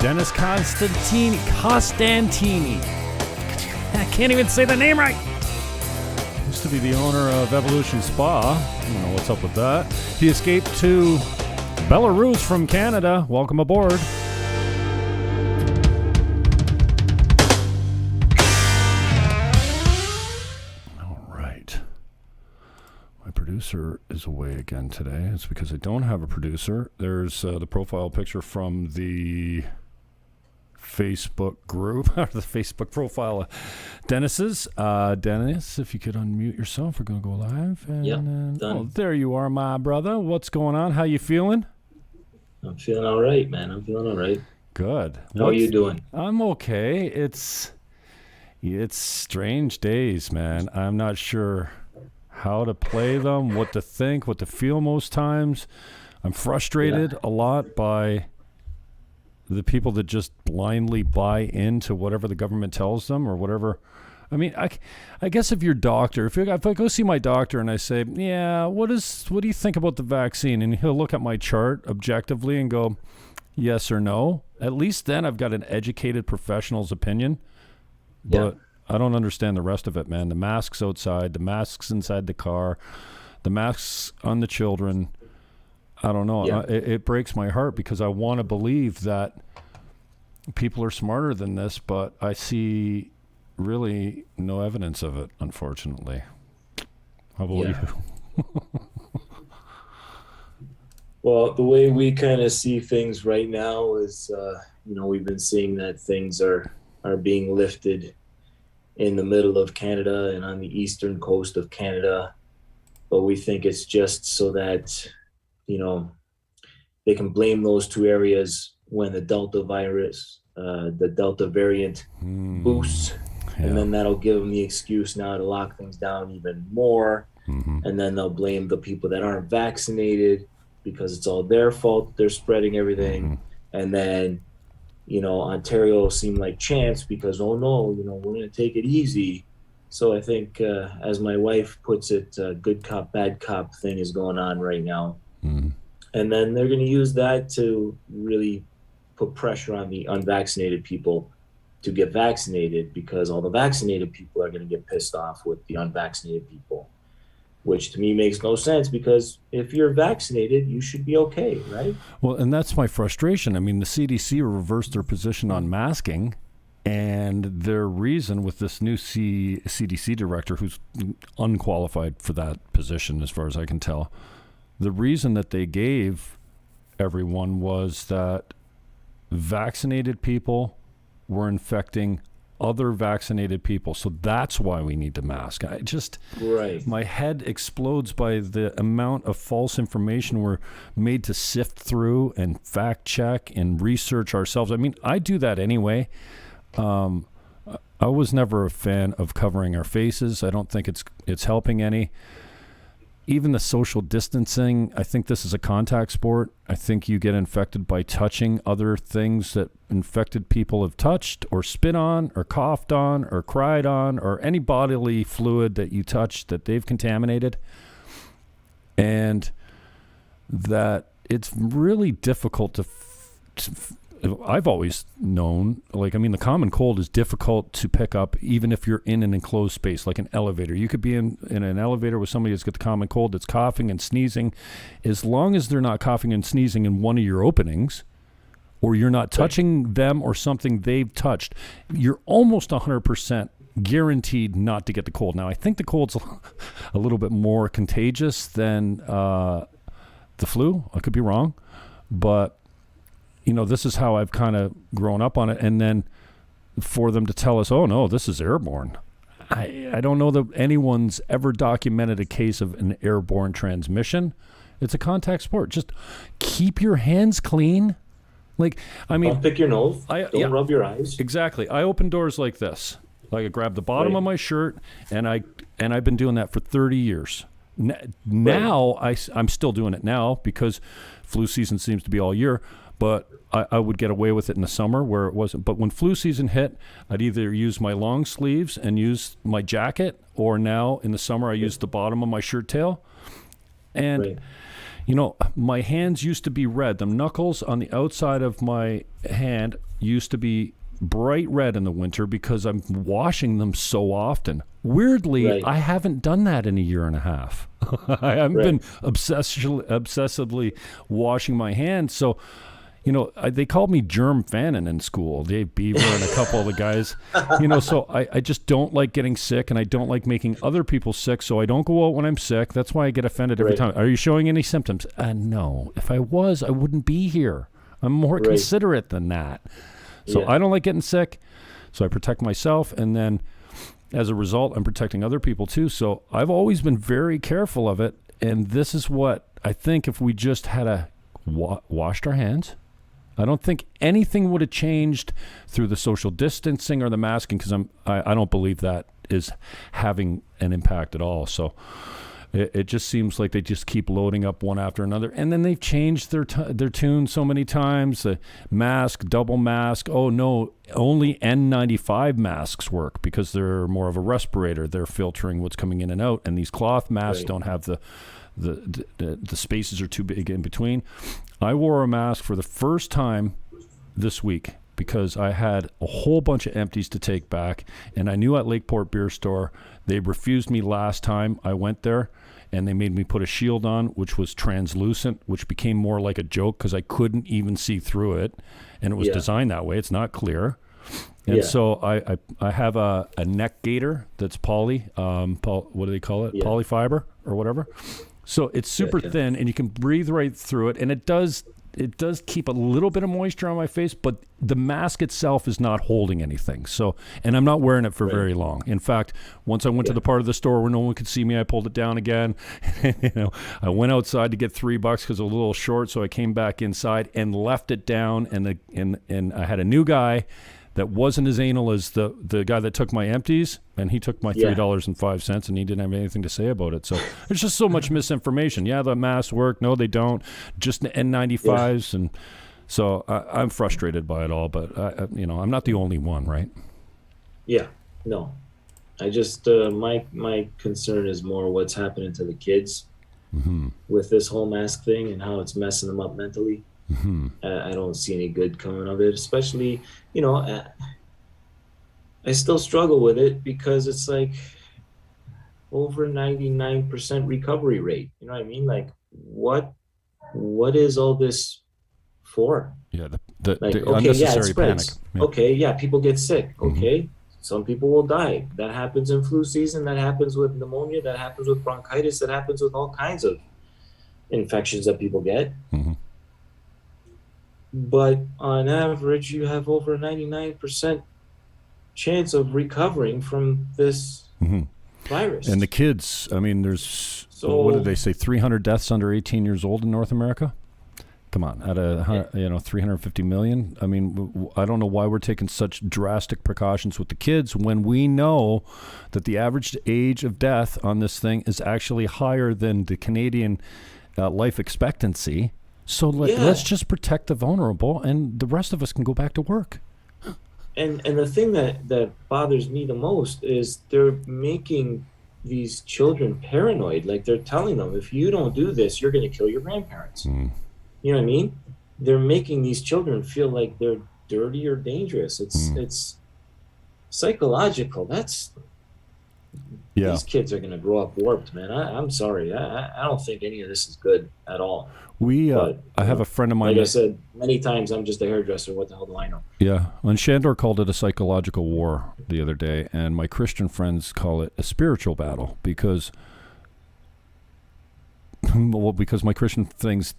Dennis Costantini. I can't even say the name right. Used to be the owner of Evolution Spa. I don't know what's up with that. He escaped to Belarus from Canada. Welcome aboard. All right. My producer is away again today. It's because I don't have a producer. There's the profile picture from the Facebook group, or the Facebook profile of Dennis's. Dennis, if you could unmute yourself, we're going to go live. And, yep, done. Oh, there you are, my brother. What's going on? How you feeling? I'm feeling all right, man. I'm feeling all right. Good. How are you doing? I'm okay. It's strange days, man. I'm not sure how to play them, what to think, what to feel most times. I'm frustrated a lot by the people that just blindly buy into whatever the government tells them or whatever. I mean, I guess if your doctor, if I go see my doctor and I say, yeah, what do you think about the vaccine? And he'll look at my chart objectively and go, yes or no. At least then I've got an educated professional's opinion. But I don't understand the rest of it, man. The masks outside, the masks inside the car, the masks on the children. I don't know. Yeah. It breaks my heart because I want to believe that people are smarter than this, but I see really no evidence of it, unfortunately. How about you? Well, the way we kind of see things right now is, we've been seeing that things are being lifted in the middle of Canada and on the eastern coast of Canada, but we think it's just so that they can blame those two areas when the Delta virus, the Delta variant boosts, and then that'll give them the excuse now to lock things down even more. And then they'll blame the people that aren't vaccinated because it's all their fault that they're spreading everything. And then, Ontario will seem like chance because, oh no, we're going to take it easy. So I think, as my wife puts it, good cop, bad cop thing is going on right now. And then they're going to use that to really put pressure on the unvaccinated people to get vaccinated because all the vaccinated people are going to get pissed off with the unvaccinated people, which to me makes no sense because if you're vaccinated, you should be okay, right? Well, and that's my frustration. I mean, the CDC reversed their position on masking, and their reason with this new CDC director, who's unqualified for that position as far as I can tell, the reason that they gave everyone was that vaccinated people were infecting other vaccinated people. So that's why we need to mask. My head explodes by the amount of false information we're made to sift through and fact check and research ourselves. I mean, I do that anyway. I was never a fan of covering our faces. I don't think it's helping any. Even the social distancing, I think this is a contact sport. I think you get infected by touching other things that infected people have touched or spit on or coughed on or cried on or any bodily fluid that you touch that they've contaminated. And that it's really difficult to I've always known, the common cold is difficult to pick up even if you're in an enclosed space, like an elevator. You could be in an elevator with somebody that's got the common cold that's coughing and sneezing. As long as they're not coughing and sneezing in one of your openings, or you're not touching them or something they've touched, you're almost 100% guaranteed not to get the cold. Now, I think the cold's a little bit more contagious than the flu. I could be wrong, but this is how I've kind of grown up on it. And then for them to tell us, oh, no, this is airborne. I don't know that anyone's ever documented a case of an airborne transmission. It's a contact sport. Just keep your hands clean. Don't pick your nose. Don't rub your eyes. Exactly. I open doors like this. I grab the bottom of my shirt, and I've been doing that for 30 years. Now I'm still doing it now because flu season seems to be all year. But I would get away with it in the summer where it wasn't. But when flu season hit, I'd either use my long sleeves and use my jacket, or now in the summer I use the bottom of my shirt tail. And my hands used to be red. The knuckles on the outside of my hand used to be bright red in the winter because I'm washing them so often. Weirdly, Right. I haven't done that in a year and a half. I haven't been obsessively washing my hands. So, they called me Germ Fannon in school, Dave Beaver and a couple of the guys. So I just don't like getting sick, and I don't like making other people sick, so I don't go out when I'm sick. That's why I get offended every time. Are you showing any symptoms? No. If I was, I wouldn't be here. I'm more considerate than that. So I don't like getting sick, so I protect myself, and then as a result, I'm protecting other people too. So I've always been very careful of it, and this is what I think if we just had washed our hands, I don't think anything would have changed through the social distancing or the masking, because I don't believe that is having an impact at all. So it just seems like they just keep loading up one after another, and then they've changed their tune so many times. The mask, double mask. Oh no, only N95 masks work because they're more of a respirator. They're filtering what's coming in and out, and these cloth masks don't have the spaces are too big in between. I wore a mask for the first time this week because I had a whole bunch of empties to take back, and I knew at Lakeport Beer Store they refused me last time I went there, and they made me put a shield on, which was translucent, which became more like a joke because I couldn't even see through it, and it was designed that way. It's not clear. And so I have a neck gaiter that's what do they call it? Polyfiber or whatever. So it's super thin, and you can breathe right through it, and it does keep a little bit of moisture on my face, but the mask itself is not holding anything. So, and I'm not wearing it for very long. In fact, once I went to the part of the store where no one could see me, I pulled it down again. I went outside to get $3 because it was a little short, so I came back inside and left it down, and I had a new guy that wasn't as anal as the guy that took my empties, and he took my $3.05, and he didn't have anything to say about it. So there's just so much misinformation. Yeah, the masks work. No, they don't. Just N95s, and so I'm frustrated by it all. But I'm not the only one, right? Yeah, no. I just my concern is more what's happening to the kids with this whole mask thing and how it's messing them up mentally. I don't see any good coming of it, especially, I still struggle with it because it's like over 99% recovery rate. You know what I mean? Like, what is all this for? Yeah, the unnecessary panic. Yeah. Okay, people get sick. Okay, some people will die. That happens in flu season. That happens with pneumonia. That happens with bronchitis. That happens with all kinds of infections that people get. But on average, you have over 99% chance of recovering from this virus. And the kids, I mean, there's, what did they say, 300 deaths under 18 years old in North America? Come on, out of 350 million. I mean, I don't know why we're taking such drastic precautions with the kids when we know that the average age of death on this thing is actually higher than the Canadian life expectancy. So let's just protect the vulnerable, and the rest of us can go back to work. And the thing that bothers me the most is they're making these children paranoid. Like, they're telling them, if you don't do this, you're going to kill your grandparents. You know what I mean? They're making these children feel like they're dirty or dangerous. It's psychological. These kids are going to grow up warped, man. I'm sorry. I don't think any of this is good at all. I have a friend of mine. Like I said many times, I'm just a hairdresser. What the hell do I know? Yeah. And Shandor called it a psychological war the other day, and my Christian friends call it a spiritual battle because my Christian friends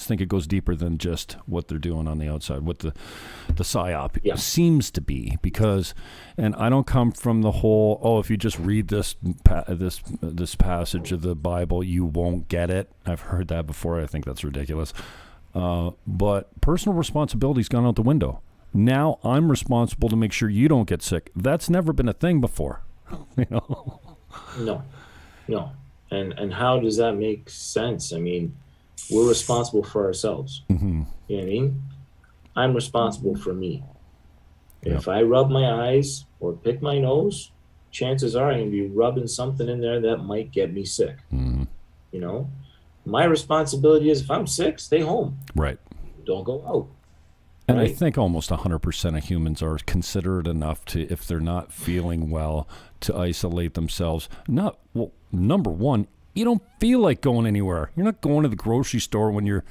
think it goes deeper than just what they're doing on the outside, what the psyop seems to be. Because, and I don't come from the whole, if you just read this passage of the Bible, you won't get it. I've heard that before. I think that's ridiculous. But personal responsibility's gone out the window. Now I'm responsible to make sure you don't get sick. That's never been a thing before. No. And how does that make sense? I mean, we're responsible for ourselves. You know what I mean? I'm responsible for me. If I rub my eyes or pick my nose, chances are I'm going to be rubbing something in there that might get me sick. my responsibility is if I'm sick, stay home. Right. Don't go out. And right? I think almost 100% of humans are considerate enough to, if they're not feeling well, to isolate themselves. Number one, you don't feel like going anywhere. You're not going to the grocery store when you're,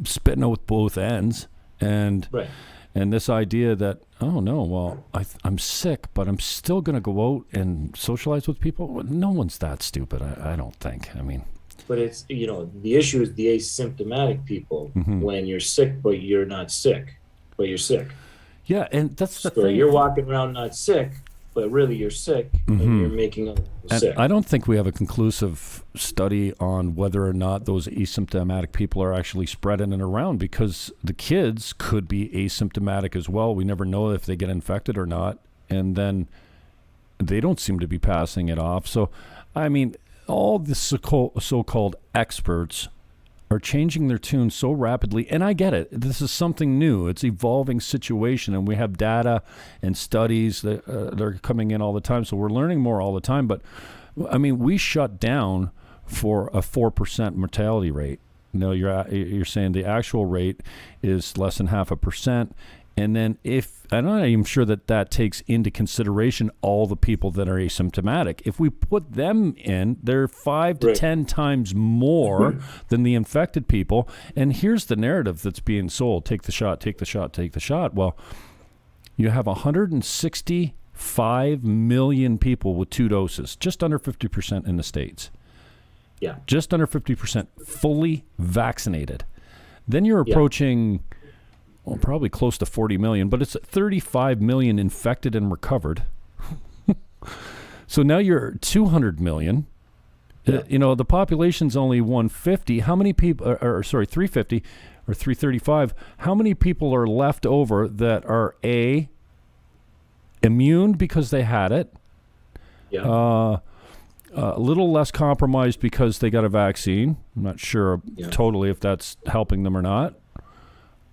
spitting out with both ends. And right. And this idea that, oh, no, well, I'm sick, but I'm still going to go out and socialize with people. No one's that stupid, I don't think. I mean. But it's, the issue is the asymptomatic people when you're sick, but you're not sick, but you're sick. Yeah, and that's the so thing. You're walking around not sick, but really you're sick, and you're making other people sick. I don't think we have a conclusive study on whether or not those asymptomatic people are actually spreading it around, because the kids could be asymptomatic as well. We never know if they get infected or not, and then they don't seem to be passing it off. So, I mean, all the so-called experts are changing their tune so rapidly, and I get it. This is something new. It's an evolving situation, and we have data and studies that are coming in all the time, so we're learning more all the time. But, I mean, we shut down for a 4% mortality rate. No, you're saying the actual rate is less than 0.5%. And then I'm not even sure that takes into consideration all the people that are asymptomatic. If we put them in, they're 5 to 10 times more than the infected people. And here's the narrative that's being sold. Take the shot, take the shot, take the shot. Well, you have 165 million people with 2 doses, just under 50% in the States. Yeah. Just under 50% fully vaccinated. Then you're approaching... Well, probably close to 40 million, but it's 35 million infected and recovered. So now you're 200 million. Yeah. The population's only 150. How many people, 350 or 335, how many people are left over that are immune because they had it? Yeah. A little less compromised because they got a vaccine. I'm not sure totally if that's helping them or not.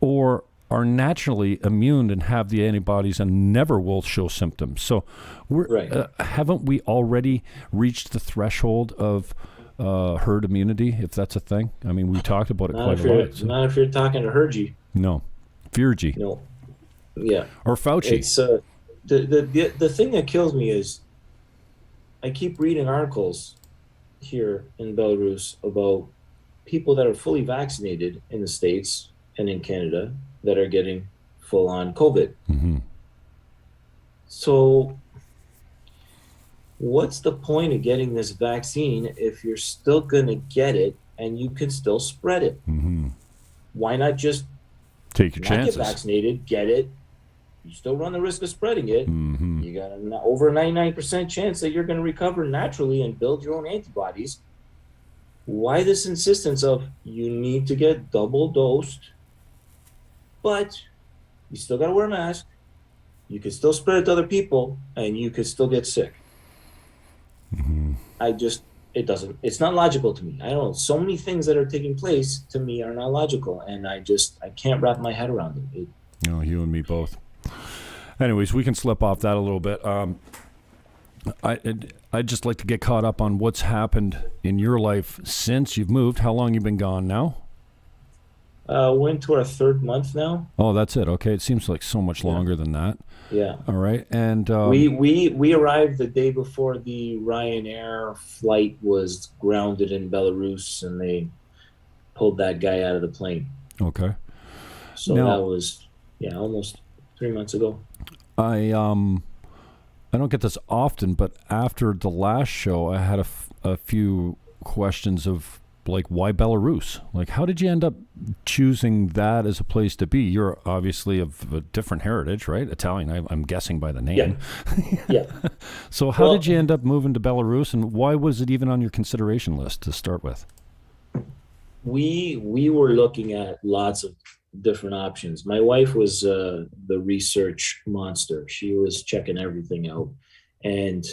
Or are naturally immune and have the antibodies and never will show symptoms. So haven't we already reached the threshold of herd immunity, if that's a thing? I mean, we talked about it quite a lot. Not if you're talking to Hergy. No. Feargy. No. Yeah. Or Fauci. It's the thing that kills me is I keep reading articles here in Belarus about people that are fully vaccinated in the States and in Canada that are getting full-on COVID. Mm-hmm. So what's the point of getting this vaccine if you're still going to get it and you can still spread it? Mm-hmm. Why not just take your chances? Get vaccinated, get it. You still run the risk of spreading it. Mm-hmm. You got over a 99% chance that you're going to recover naturally and build your own antibodies. Why this insistence of you need to get double dosed, but you still got to wear a mask. You can still spread it to other people, and you could still get sick. Mm-hmm. It's not logical to me. I don't know. So many things that are taking place to me are not logical, and I can't wrap my head around it. No, you and me both. Anyways, we can slip off that a little bit. I'd just like to get caught up on what's happened in your life since you've moved. How long you been gone now? We're into our 3rd month now. Oh, that's it. Okay, it seems like so much longer than that. Yeah. All right, and we arrived the day before the Ryanair flight was grounded in Belarus, and they pulled that guy out of the plane. Okay. So that was almost 3 months ago. I don't get this often, but after the last show, I had a few questions of, like, why Belarus? Like, how did you end up choosing that as a place to be? You're obviously of a different heritage, right? Italian, I'm guessing by the name. Yeah. So how did you end up moving to Belarus, and why was it even on your consideration list to start with? We were looking at lots of different options. My wife was the research monster. She was checking everything out. And,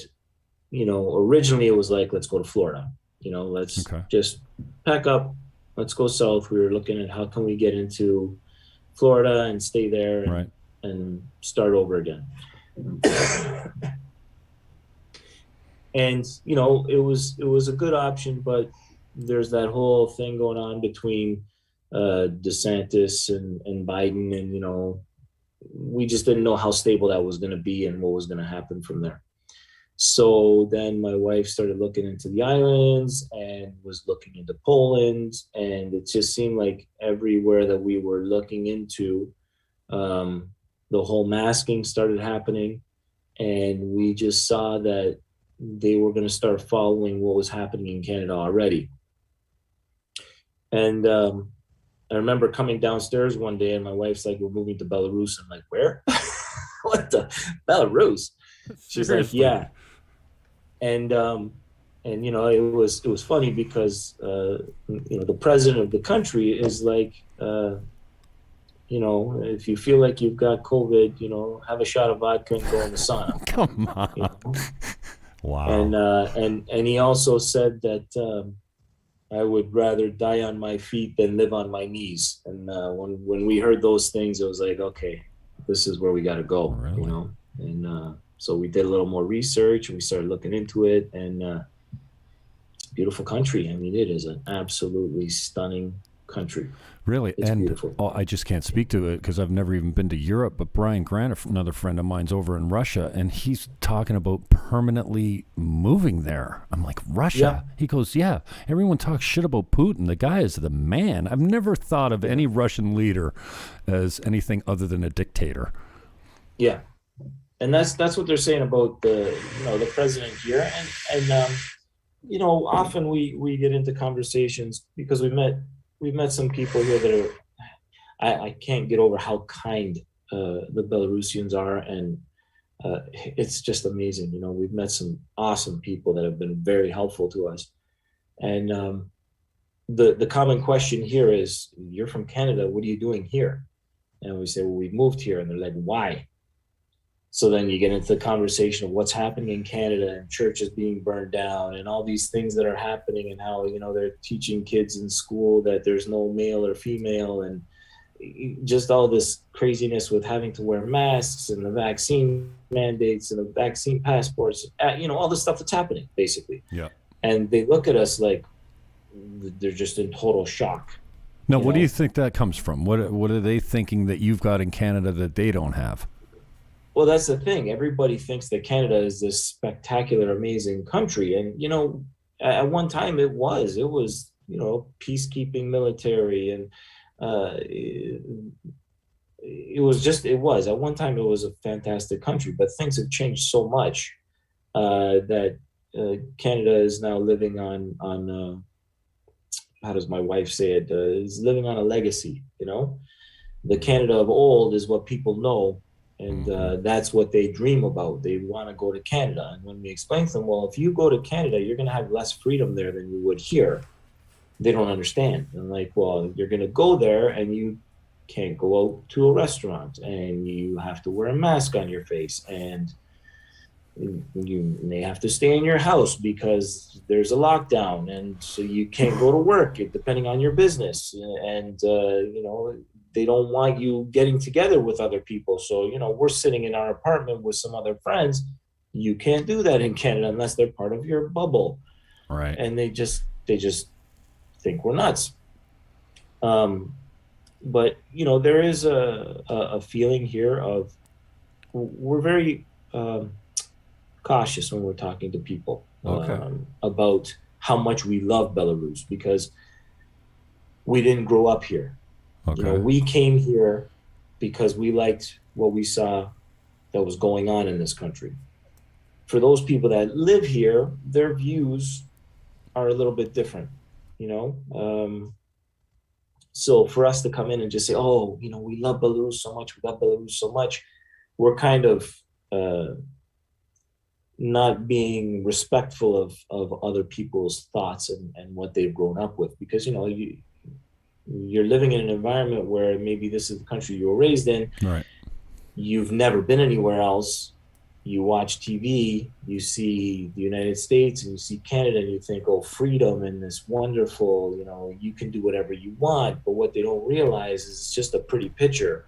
originally it was like, let's go to Florida. Let's just pack up, let's go south. We were looking at how can we get into Florida and stay there and start over again. And, it was a good option, but there's that whole thing going on between DeSantis and Biden, and we just didn't know how stable that was going to be and what was going to happen from there. So then my wife started looking into the islands and was looking into Poland, and it just seemed like everywhere that we were looking into, the whole masking started happening, and we just saw that they were going to start following what was happening in Canada already. And I remember coming downstairs one day and my wife's like, we're moving to Belarus. I'm like, where? What the Belarus? She's Seriously? like, yeah. And it was funny because the president of the country is like, if you feel like you've got COVID, have a shot of vodka and go in the sauna. Come on. Wow. And he also said that I would rather die on my feet than live on my knees. And when we heard those things, it was like, okay, this is where we got to go. Really? And so we did a little more research and we started looking into it. And it's a beautiful country. I mean, it is an absolutely stunning country. Really? It's and beautiful. I just can't speak to it because I've never even been to Europe. But Brian Grant, another friend of mine's over in Russia, and he's talking about permanently moving there. I'm like, Russia? Yeah. He goes, yeah. Everyone talks shit about Putin. The guy is the man. I've never thought of any Russian leader as anything other than a dictator. Yeah. And that's what they're saying about the president here. And often we get into conversations because we've met some people here that are, I can't get over how kind the Belarusians are, and it's just amazing. We've met some awesome people that have been very helpful to us. And the common question here is, you're from Canada, what are you doing here? And we say, well, we moved here. And they're like, why? So then you get into the conversation of what's happening in Canada and churches being burned down and all these things that are happening, and how, they're teaching kids in school that there's no male or female, and just all this craziness with having to wear masks and the vaccine mandates and the vaccine passports, all the stuff that's happening basically. Yeah. And they look at us like they're just in total shock. Now, what do you think that comes from? What are they thinking that you've got in Canada that they don't have? Well, that's the thing. Everybody thinks that Canada is this spectacular, amazing country. And, at one time it was, peacekeeping military. And at one time it was a fantastic country, but things have changed so much that Canada is now living on how does my wife say it? Is living on a legacy, The Canada of old is what people know. And that's what they dream about. They want to go to Canada. And when we explain to them, well, if you go to Canada, you're going to have less freedom there than you would here. They don't understand. And like, well, you're going to go there and you can't go out to a restaurant and you have to wear a mask on your face, and you may have to stay in your house because there's a lockdown, and so you can't go to work depending on your business. And, they don't want you getting together with other people. So, we're sitting in our apartment with some other friends. You can't do that in Canada unless they're part of your bubble. Right. And they just think we're nuts. But, there is a feeling here of, we're very cautious when we're talking to people about how much we love Belarus, because we didn't grow up here. Okay. We came here because we liked what we saw that was going on in this country. For those people that live here, their views are a little bit different, So for us to come in and just say, oh, we love Belarus so much, we're kind of not being respectful of other people's thoughts and what they've grown up with, because, you're living in an environment where maybe this is the country you were raised in. Right. You've never been anywhere else. You watch TV, you see the United States and you see Canada, and you think, oh, freedom and this wonderful, you can do whatever you want. But what they don't realize is it's just a pretty picture.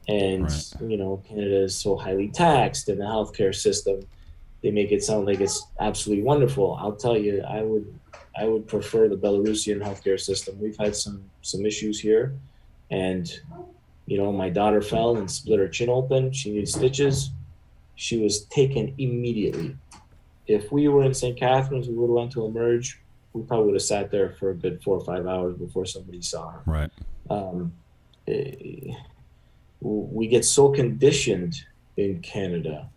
And, Canada is so highly taxed, and the healthcare system, they make it sound like it's absolutely wonderful. I'll tell you, I would prefer the Belarusian healthcare system. We've had some issues here, and my daughter fell and split her chin open. She needed stitches. She was taken immediately. If we were in St. Catharines, we would have went to emerge. We probably would have sat there for a good 4 or 5 hours before somebody saw her. Right. We get so conditioned in Canada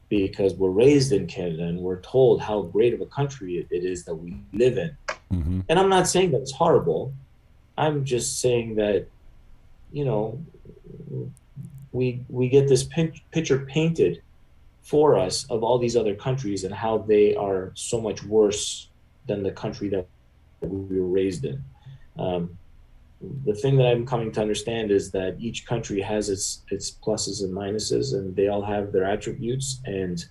because we're raised in Canada and we're told how great of a country it is that we live in. Mm-hmm. And I'm not saying that it's horrible. I'm just saying that, we get this picture painted for us of all these other countries and how they are so much worse than the country that we were raised in. The thing that I'm coming to understand is that each country has its pluses and minuses, and they all have their attributes. And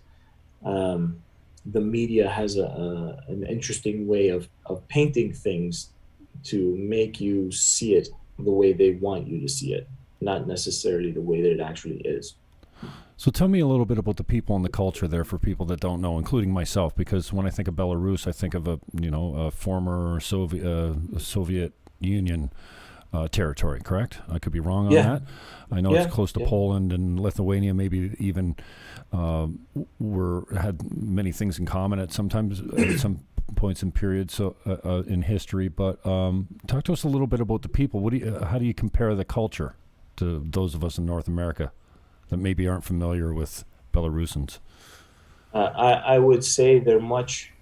the media has an interesting way of painting things to make you see it the way they want you to see it, not necessarily the way that it actually is. So tell me a little bit about the people and the culture there for people that don't know, including myself, because when I think of Belarus, I think of a former Soviet Union territory, correct? I could be wrong on that. I know it's close to Poland and Lithuania, maybe even had many things in common at some points in periods in history. But talk to us a little bit about the people. How do you compare the culture to those of us in North America that maybe aren't familiar with Belarusans? I would say they're much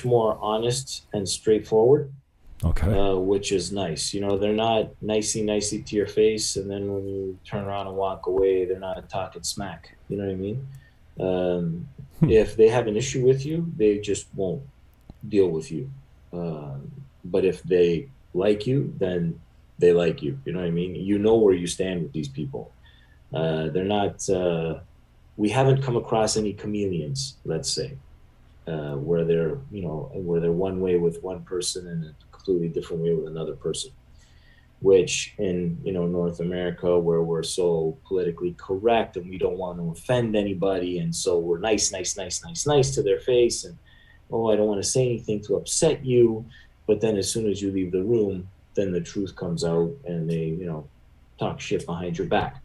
more honest and straightforward. Okay. Which is nice. They're not nicey to your face, and then when you turn around and walk away, they're not talking smack. You know what I mean? If they have an issue with you, they just won't deal with you. But if they like you, then they like you. You know what I mean? You know where you stand with these people. They're not. We haven't come across any chameleons, let's say, where they're one way with one person and a completely different way with another person. Which in North America, where we're so politically correct and we don't want to offend anybody, and so we're nice to their face, and I don't want to say anything to upset you, but then as soon as you leave the room, then the truth comes out and they talk shit behind your back.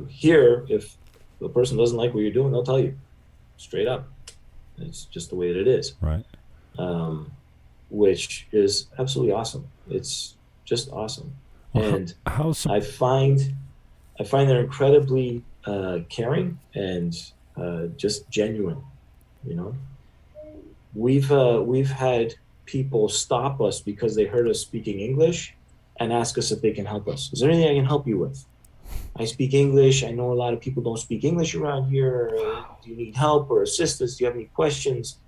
Here, if the person doesn't like what you're doing, they'll tell you straight up. It's just the way that it is. Right. Which is absolutely awesome. It's just awesome. Well, and I find they're incredibly caring and just genuine. We've had people stop us because they heard us speaking English and ask us if they can help us. Is there anything I can help you with? I speak English. I know a lot of people don't speak English around here. Do you need help or assistance? Do you have any questions?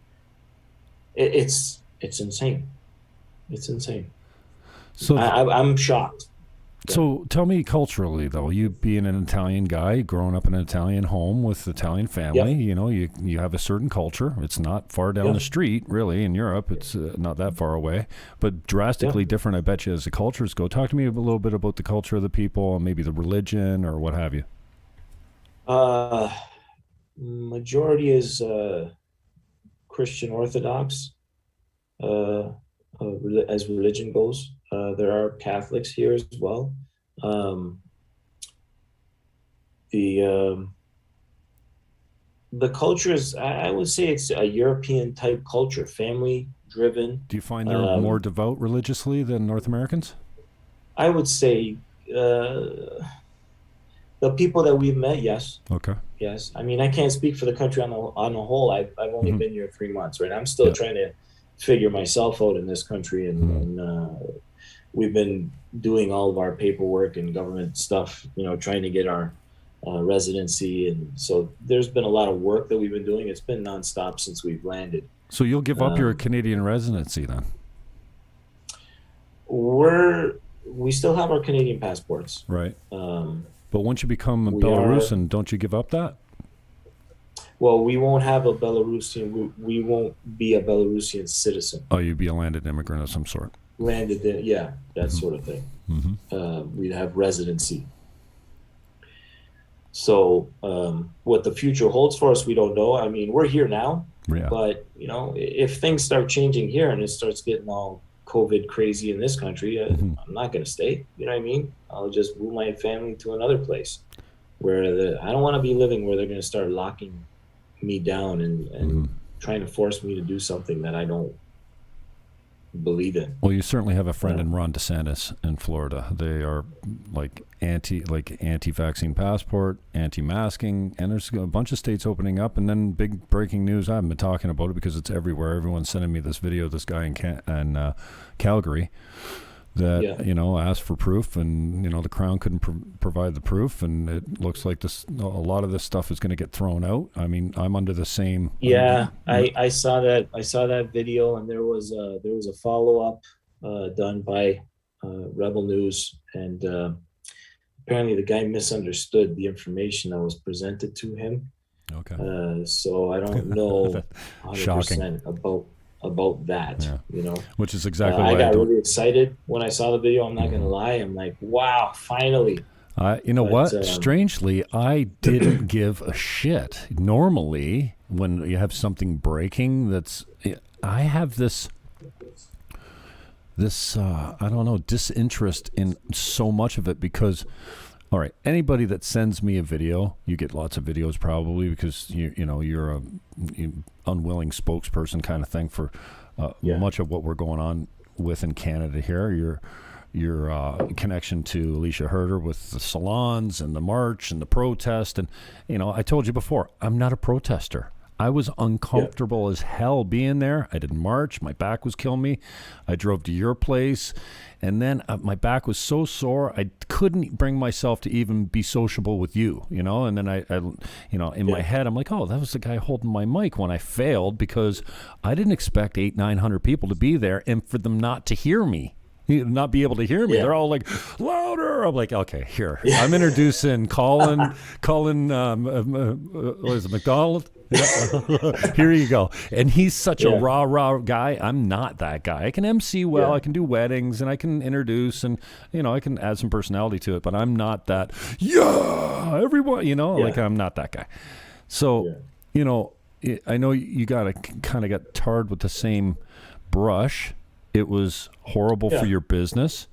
It's insane. It's insane. So I'm shocked. So tell me culturally, though, you being an Italian guy, growing up in an Italian home with Italian family, you have a certain culture. It's not far down the street, really, in Europe. It's not that far away, but drastically different, I bet you, as the cultures go. Talk to me a little bit about the culture of the people and maybe the religion or what have you. Majority is Christian Orthodox, as religion goes. There are Catholics here as well. The culture is, I would say it's a European type culture, family driven. Do you find they're more devout religiously than North Americans? I would say the people that we've met, yes. Okay. Yes. I mean, I can't speak for the country on the whole. I've only been here 3 months, right? I'm still trying to figure myself out in this country, and we've been doing all of our paperwork and government stuff, trying to get our residency. And so there's been a lot of work that we've been doing. It's been nonstop since we've landed. So you'll give up your Canadian residency then? We still have our Canadian passports. Right. But once you become a Belarusian, don't you give up that? Well, we won't have a Belarusian. We won't be a Belarusian citizen. Oh, you'd be a landed immigrant of some sort. Landed in, that sort of thing. We'd have residency. So what the future holds for us, we don't know. I mean, we're here now. Yeah. But, if things start changing here and it starts getting all COVID crazy in this country, I'm not going to stay. You know what I mean? I'll just move my family to another place where I don't want to be living where they're going to start locking me down and trying to force me to do something that I don't believe in. Well, you certainly have a friend in Ron DeSantis in Florida. They are anti-vaccine passport, anti-masking, and there's a bunch of states opening up. And then big breaking news. I haven't been talking about it because it's everywhere. Everyone's sending me this video of this guy in Calgary that asked for proof, and the Crown couldn't provide the proof, and it looks like a lot of this stuff is going to get thrown out. I mean, I'm under the same. Yeah, I saw that. I saw that video, and there was a follow up done by Rebel News, and apparently the guy misunderstood the information that was presented to him. Okay. So I don't know 100% about that, which is exactly why I got really excited when I saw the video. I'm not going to lie. I'm like, wow, finally. Strangely, I didn't give a shit. Normally, when you have something breaking, I have this I don't know, disinterest in so much of it because, all right, anybody that sends me a video, you get lots of videos probably because you're a unwilling spokesperson kind of thing for much of what we're going on with in Canada here. Your connection to Alicia Herder with the salons and the march and the protest. And, I told you before, I'm not a protester. I was uncomfortable as hell being there. I didn't march. My back was killing me. I drove to your place. And then my back was so sore, I couldn't bring myself to even be sociable with you, And then I in my head, I'm like, oh, that was the guy holding my mic when I failed because I didn't expect 800-900 people to be there and for them not to hear me. Not be able to hear me. They're all like louder. I'm like, okay, here. I'm introducing Colin. What is it, McDonald? Here you go. And he's such a rah guy. I'm not that guy. I can MC well. I can do weddings and I can introduce and I can add some personality to it. But I'm not that. Everyone. Like I'm not that guy. So I know you kind of got tarred with the same brush. It was horrible for your business.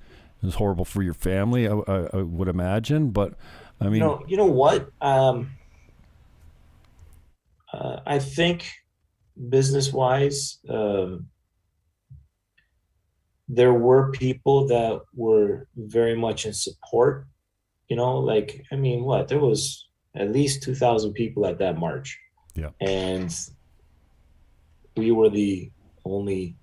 It was horrible for your family, I would imagine. But, I mean... You know what? I think business-wise, there were people that were very much in support. There was at least 2,000 people at that march. Yeah. And we were the only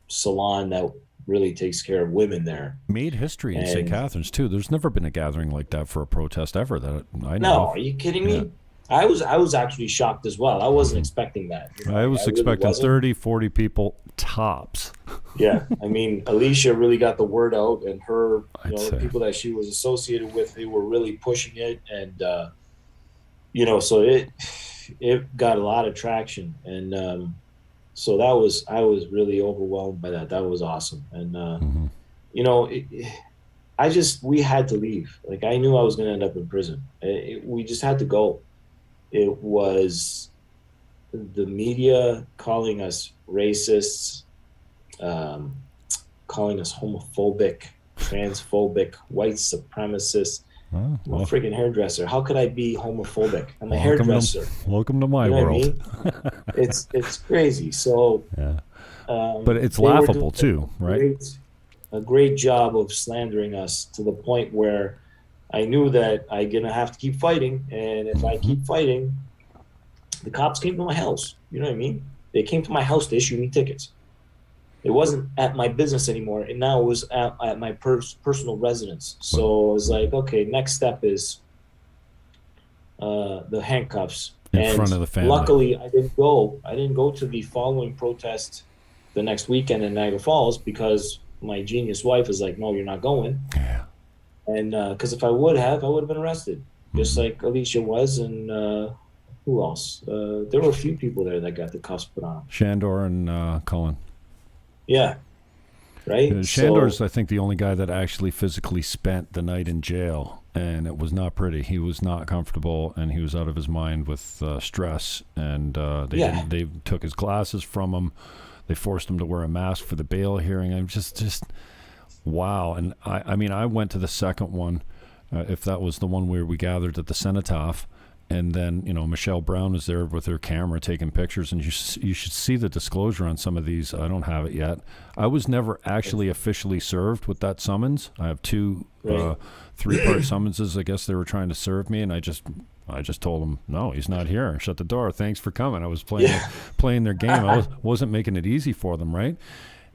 salon that really takes care of women there. Made history in St. Catharines too. There's never been a gathering like that for a protest ever that I know. No, are you kidding me? I was actually shocked as well. I wasn't expecting that. I was expecting 30, 40 people tops. Yeah, Alicia really got the word out, and her, the people that she was associated with, they were really pushing it, and so it got a lot of traction, and so I was really overwhelmed by that. That was awesome. And, we had to leave. Like, I knew I was going to end up in prison. We just had to go. It was the media calling us racists, calling us homophobic, transphobic, white supremacists. I'm a freaking hairdresser. How could I be homophobic? I'm a hairdresser. Welcome to my world. It's crazy. So, but it's laughable too, right? A great job of slandering us to the point where I knew that I'm gonna have to keep fighting, and if I keep fighting, the cops came to my house. You know what I mean? They came to my house to issue me tickets. It wasn't at my business anymore, and now it was at my personal residence. So it was like, okay, next step is the handcuffs. In front of the family. Luckily, I didn't go to the following protest the next weekend in Niagara Falls because my genius wife is like, no, you're not going. Yeah. And because if I would have been arrested, just like Alicia was, and who else? There were a few people there that got the cuffs put on. Shandor and Colin. Yeah. Right? Shandor's, I think, the only guy that actually physically spent the night in jail and it was not pretty. He was not comfortable, and he was out of his mind with stress. And they took his glasses from him. They forced him to wear a mask for the bail hearing. I'm just wow. And I mean, I went to the second one, if that was the one where we gathered at the cenotaph. And then, Michelle Brown was there with her camera taking pictures, and you should see the disclosure on some of these. I don't have it yet. I was never actually officially served with that summons. I have two three-part summonses. I guess they were trying to serve me, and I just told them, no, he's not here. Shut the door. Thanks for coming. I was playing their game. I wasn't making it easy for them, right?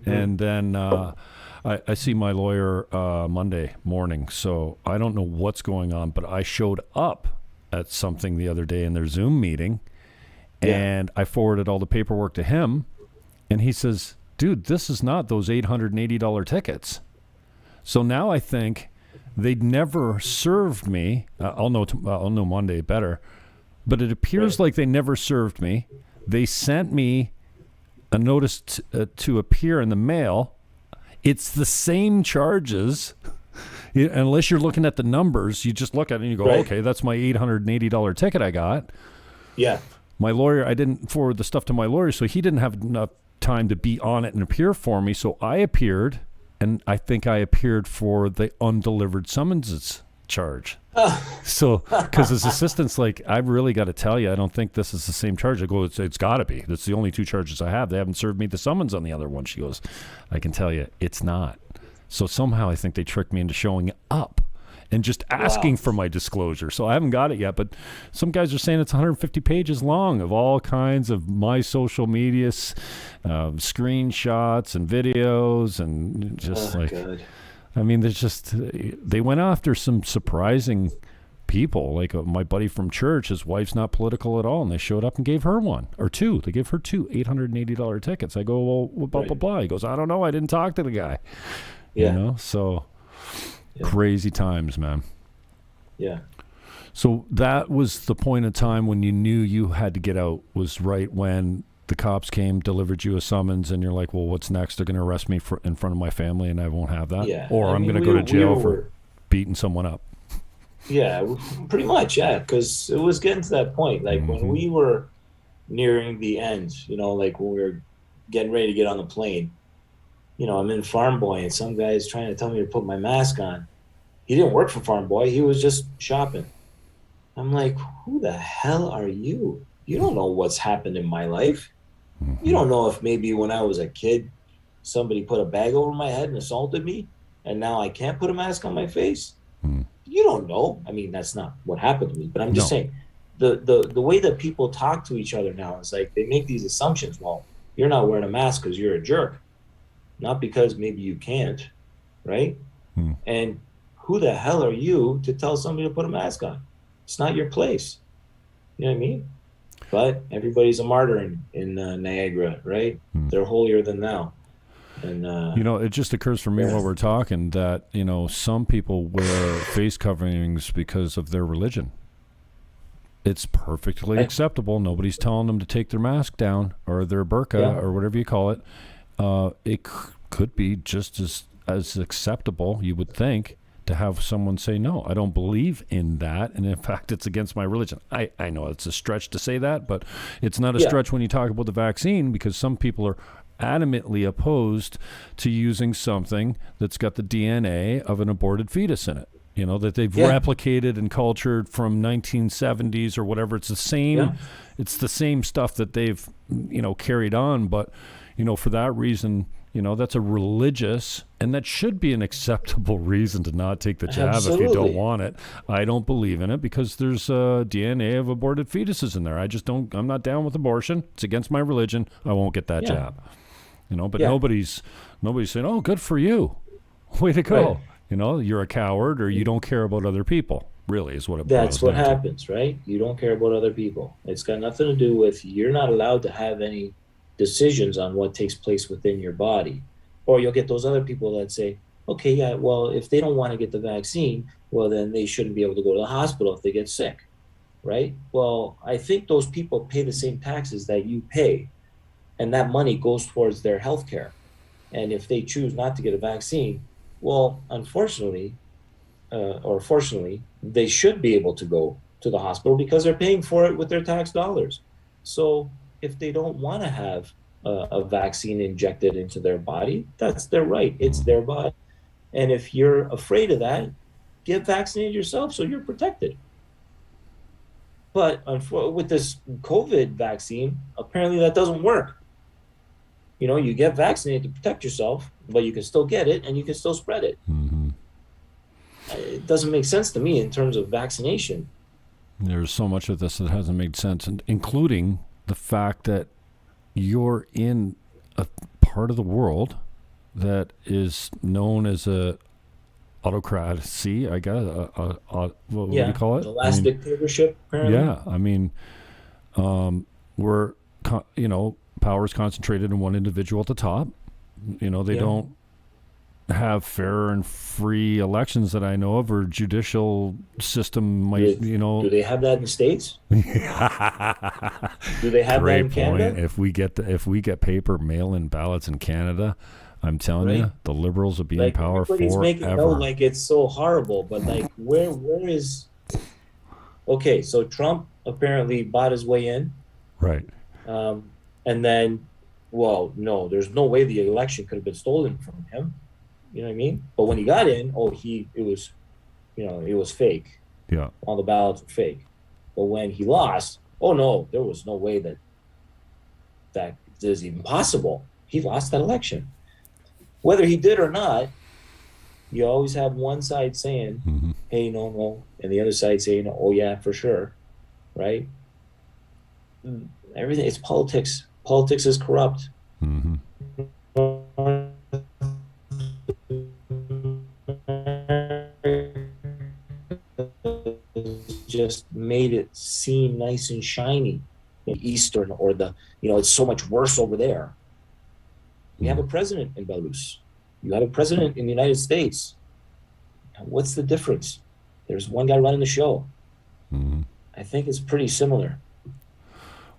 And then I see my lawyer Monday morning, so I don't know what's going on, but I showed up at something the other day in their Zoom meeting, and I forwarded all the paperwork to him, and he says, dude, this is not those $880 tickets. So now I think they'd never served me. I'll know Monday better, but it appears like they never served me. They sent me a notice to appear in the mail. It's the same charges. Unless you're looking at the numbers, you just look at it and you go, okay, that's my $880 ticket I got. Yeah. My lawyer, I didn't forward the stuff to my lawyer, so he didn't have enough time to be on it and appear for me. So I appeared, and I think I appeared for the undelivered summonses charge. So, because his assistant's like, I've really got to tell you, I don't think this is the same charge. I go, it's got to be. That's the only two charges I have. They haven't served me the summons on the other one. She goes, I can tell you, it's not. So somehow I think they tricked me into showing up and just asking for my disclosure. So I haven't got it yet, but some guys are saying it's 150 pages long of all kinds of my social media screenshots and videos, and just God. I mean, they went after some surprising people. Like my buddy from church, his wife's not political at all, and they showed up and gave her one or two. They gave her two $880 tickets. I go, well, blah, blah, blah. He goes, I don't know. I didn't talk to the guy. Yeah. So crazy times, man. Yeah. So that was the point of time when you knew you had to get out, was right when the cops came, delivered you a summons, and you're like, well, what's next? They're going to arrest me in front of my family, and I won't have that? Yeah. Or I'm going to go to jail for beating someone up. Yeah, pretty much, yeah, because it was getting to that point. Like when we were nearing the end, like when we were getting ready to get on the plane, I'm in Farm Boy, and some guy's trying to tell me to put my mask on. He didn't work for Farm Boy. He was just shopping. I'm like, who the hell are you? You don't know what's happened in my life. You don't know if maybe when I was a kid, somebody put a bag over my head and assaulted me, and now I can't put a mask on my face. You don't know. I mean, that's not what happened to me, but I'm just saying the way that people talk to each other now is like they make these assumptions. Well, you're not wearing a mask because you're a jerk. Not because maybe you can't, right? And who the hell are you to tell somebody to put a mask on? It's not your place. You know what I mean? But everybody's a martyr in Niagara, right? They're holier than thou. And it just occurs for me while we're talking that, some people wear face coverings because of their religion. It's perfectly acceptable. Nobody's telling them to take their mask down or their burqa or whatever you call it. It could be just as acceptable, you would think, to have someone say, no, I don't believe in that. And in fact, it's against my religion. I know it's a stretch to say that, but it's not a stretch when you talk about the vaccine, because some people are adamantly opposed to using something that's got the DNA of an aborted fetus in it. That they've replicated and cultured from 1970s or whatever. It's the same. It's the same stuff that they've, carried on. But, for that reason, that's a religious, and that should be an acceptable reason to not take the jab if you don't want it. I don't believe in it because there's DNA of aborted fetuses in there. I'm not down with abortion. It's against my religion. I won't get that jab. But nobody's saying, oh, good for you. Way to go. Right. You're a coward, or you don't care about other people, really, is what it boils down to. That's what happens, right? You don't care about other people. It's got nothing to do with, you're not allowed to have any decisions on what takes place within your body. Or you'll get those other people that say, okay, yeah, well, if they don't want to get the vaccine, well, then they shouldn't be able to go to the hospital if they get sick, right? Well, I think those people pay the same taxes that you pay, and that money goes towards their health care. And if they choose not to get a vaccine, well, unfortunately, or fortunately, they should be able to go to the hospital because they're paying for it with their tax dollars. So if they don't want to have a vaccine injected into their body, that's their right. It's their body. And if you're afraid of that, get vaccinated yourself so you're protected. But with this COVID vaccine, apparently that doesn't work. You know, you get vaccinated to protect yourself, but you can still get it and you can still spread it. Mm-hmm. It doesn't make sense to me in terms of vaccination. There's so much of this that hasn't made sense, including the fact that you're in a part of the world that is known as a autocracy, I guess. What would you call it? The last dictatorship, apparently. Yeah, I mean, we're, power is concentrated in one individual at the top. You know, they don't have fair and free elections that I know of, or judicial system might, Do they have that in the States? Do they have that in Canada? If we get paper mail-in ballots in Canada, I'm telling you, the Liberals will be in power forever. Everybody's making it out like it's so horrible, but like, where is? Okay, so Trump apparently bought his way in, right? And then, well, no, there's no way the election could have been stolen from him. You know what I mean? But when he got in, it was fake. Yeah, all the ballots were fake. But when he lost, no, there was no way that is even possible. He lost that election. Whether he did or not, you always have one side saying, hey, no, and the other side saying, oh, yeah, for sure, right? Everything, it's politics. Politics is corrupt. Mm-hmm. Just made it seem nice and shiny in Eastern, or it's so much worse over there. We have a president in Belarus. You have a president in the United States. What's the difference? There's one guy running the show. Mm-hmm. I think it's pretty similar.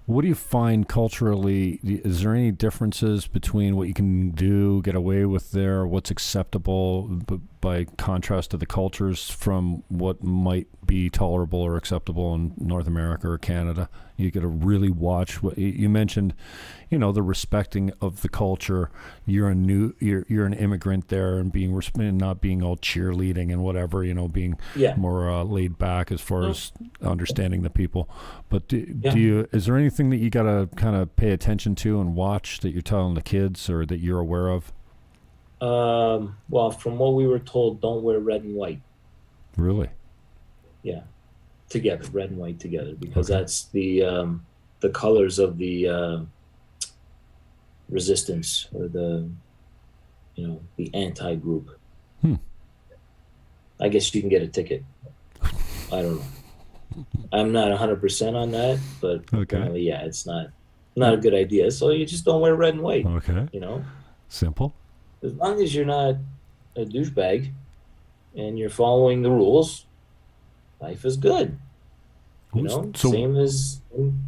What do you find culturally? Is there any differences between what you can do, get away with there, what's acceptable by contrast to the cultures from what might be tolerable or acceptable in North America or Canada? You got to really watch what you mentioned, the respecting of the culture. You're an immigrant there, and not being all cheerleading and whatever, being more laid back as far as understanding the people. But is there anything that you got to kind of pay attention to and watch that you're telling the kids or that you're aware of? Well, from what we were told, don't wear red and white. Really? Yeah. Together, red and white together, because that's the colors of the resistance, or the anti-group. I guess you can get a ticket. I don't know. I'm not 100% on that, but apparently, it's not a good idea. So you just don't wear red and white. Okay. Simple. As long as you're not a douchebag and you're following the rules, life is good. Same as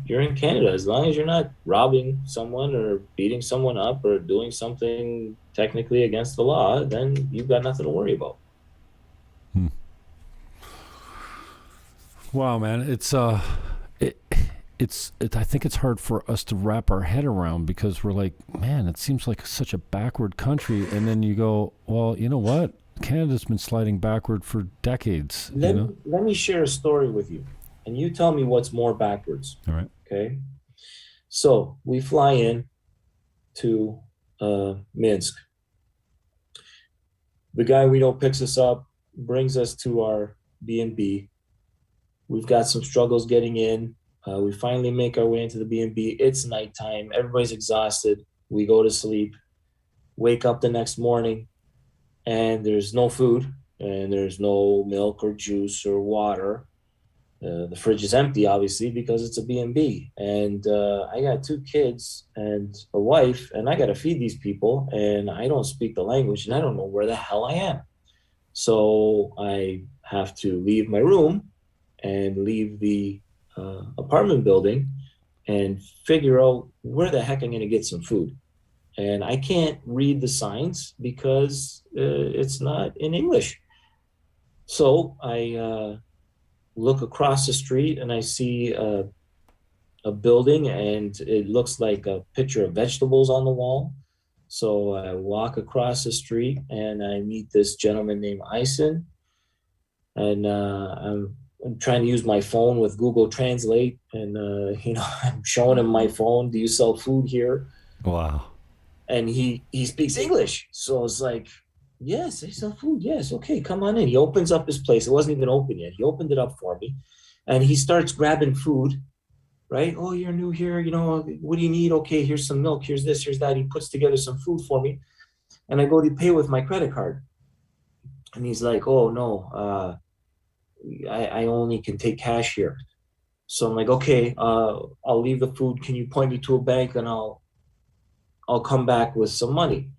you're in Canada. As long as you're not robbing someone or beating someone up or doing something technically against the law, then you've got nothing to worry about. Wow, man, I think it's hard for us to wrap our head around, because we're like, man, it seems like such a backward country, and then you go, well, you know what? Canada's been sliding backward for decades. Let me share a story with you, and you tell me what's more backwards. All right. Okay. So we fly in to Minsk. The guy we know picks us up, brings us to our B&B. We've got some struggles getting in. We finally make our way into the B&B. It's nighttime. Everybody's exhausted. We go to sleep, wake up the next morning, and there's no food, and there's no milk or juice or water. The fridge is empty, obviously, because it's a B&B. And I got 2 kids and a wife, and I got to feed these people, and I don't speak the language, and I don't know where the hell I am. So I have to leave my room and leave the apartment building and figure out where the heck I'm going to get some food. And I can't read the signs because it's not in English. So I look across the street and I see a building, and it looks like a picture of vegetables on the wall. So I walk across the street and I meet this gentleman named Ison, and I'm trying to use my phone with Google Translate, and I'm showing him my phone. Do you sell food here? Wow. And he speaks English, so I was like, yes, I sell food. Yes, okay, come on in. He opens up his place. It wasn't even open yet. He opened it up for me, and he starts grabbing food. Right? Oh, you're new here. What do you need? Okay, here's some milk. Here's this. Here's that. He puts together some food for me, and I go to pay with my credit card, and he's like, "Oh no, I only can take cash here." So I'm like, "Okay, I'll leave the food. Can you point me to a bank, and I'll come back with some money?"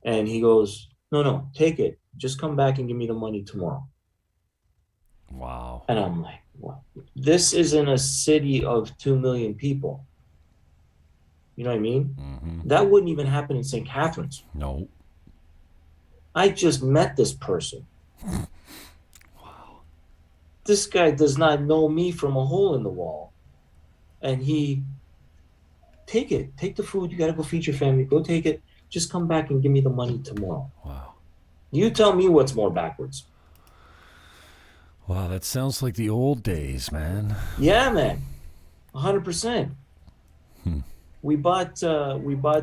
And he goes, "No, no, take it. Just come back and give me the money tomorrow." Wow. And I'm like, "What? This is in a city of 2 million people. You know what I mean? Mm-hmm. That wouldn't even happen in St. Catharines. No. I just met this person. Wow. This guy does not know me from a hole in the wall. And take it. Take the food. You got to go feed your family. Go take it. Just come back and give me the money tomorrow." Wow. You tell me what's more backwards. Wow, that sounds like the old days, man. Yeah, man. 100%. Hmm. We bought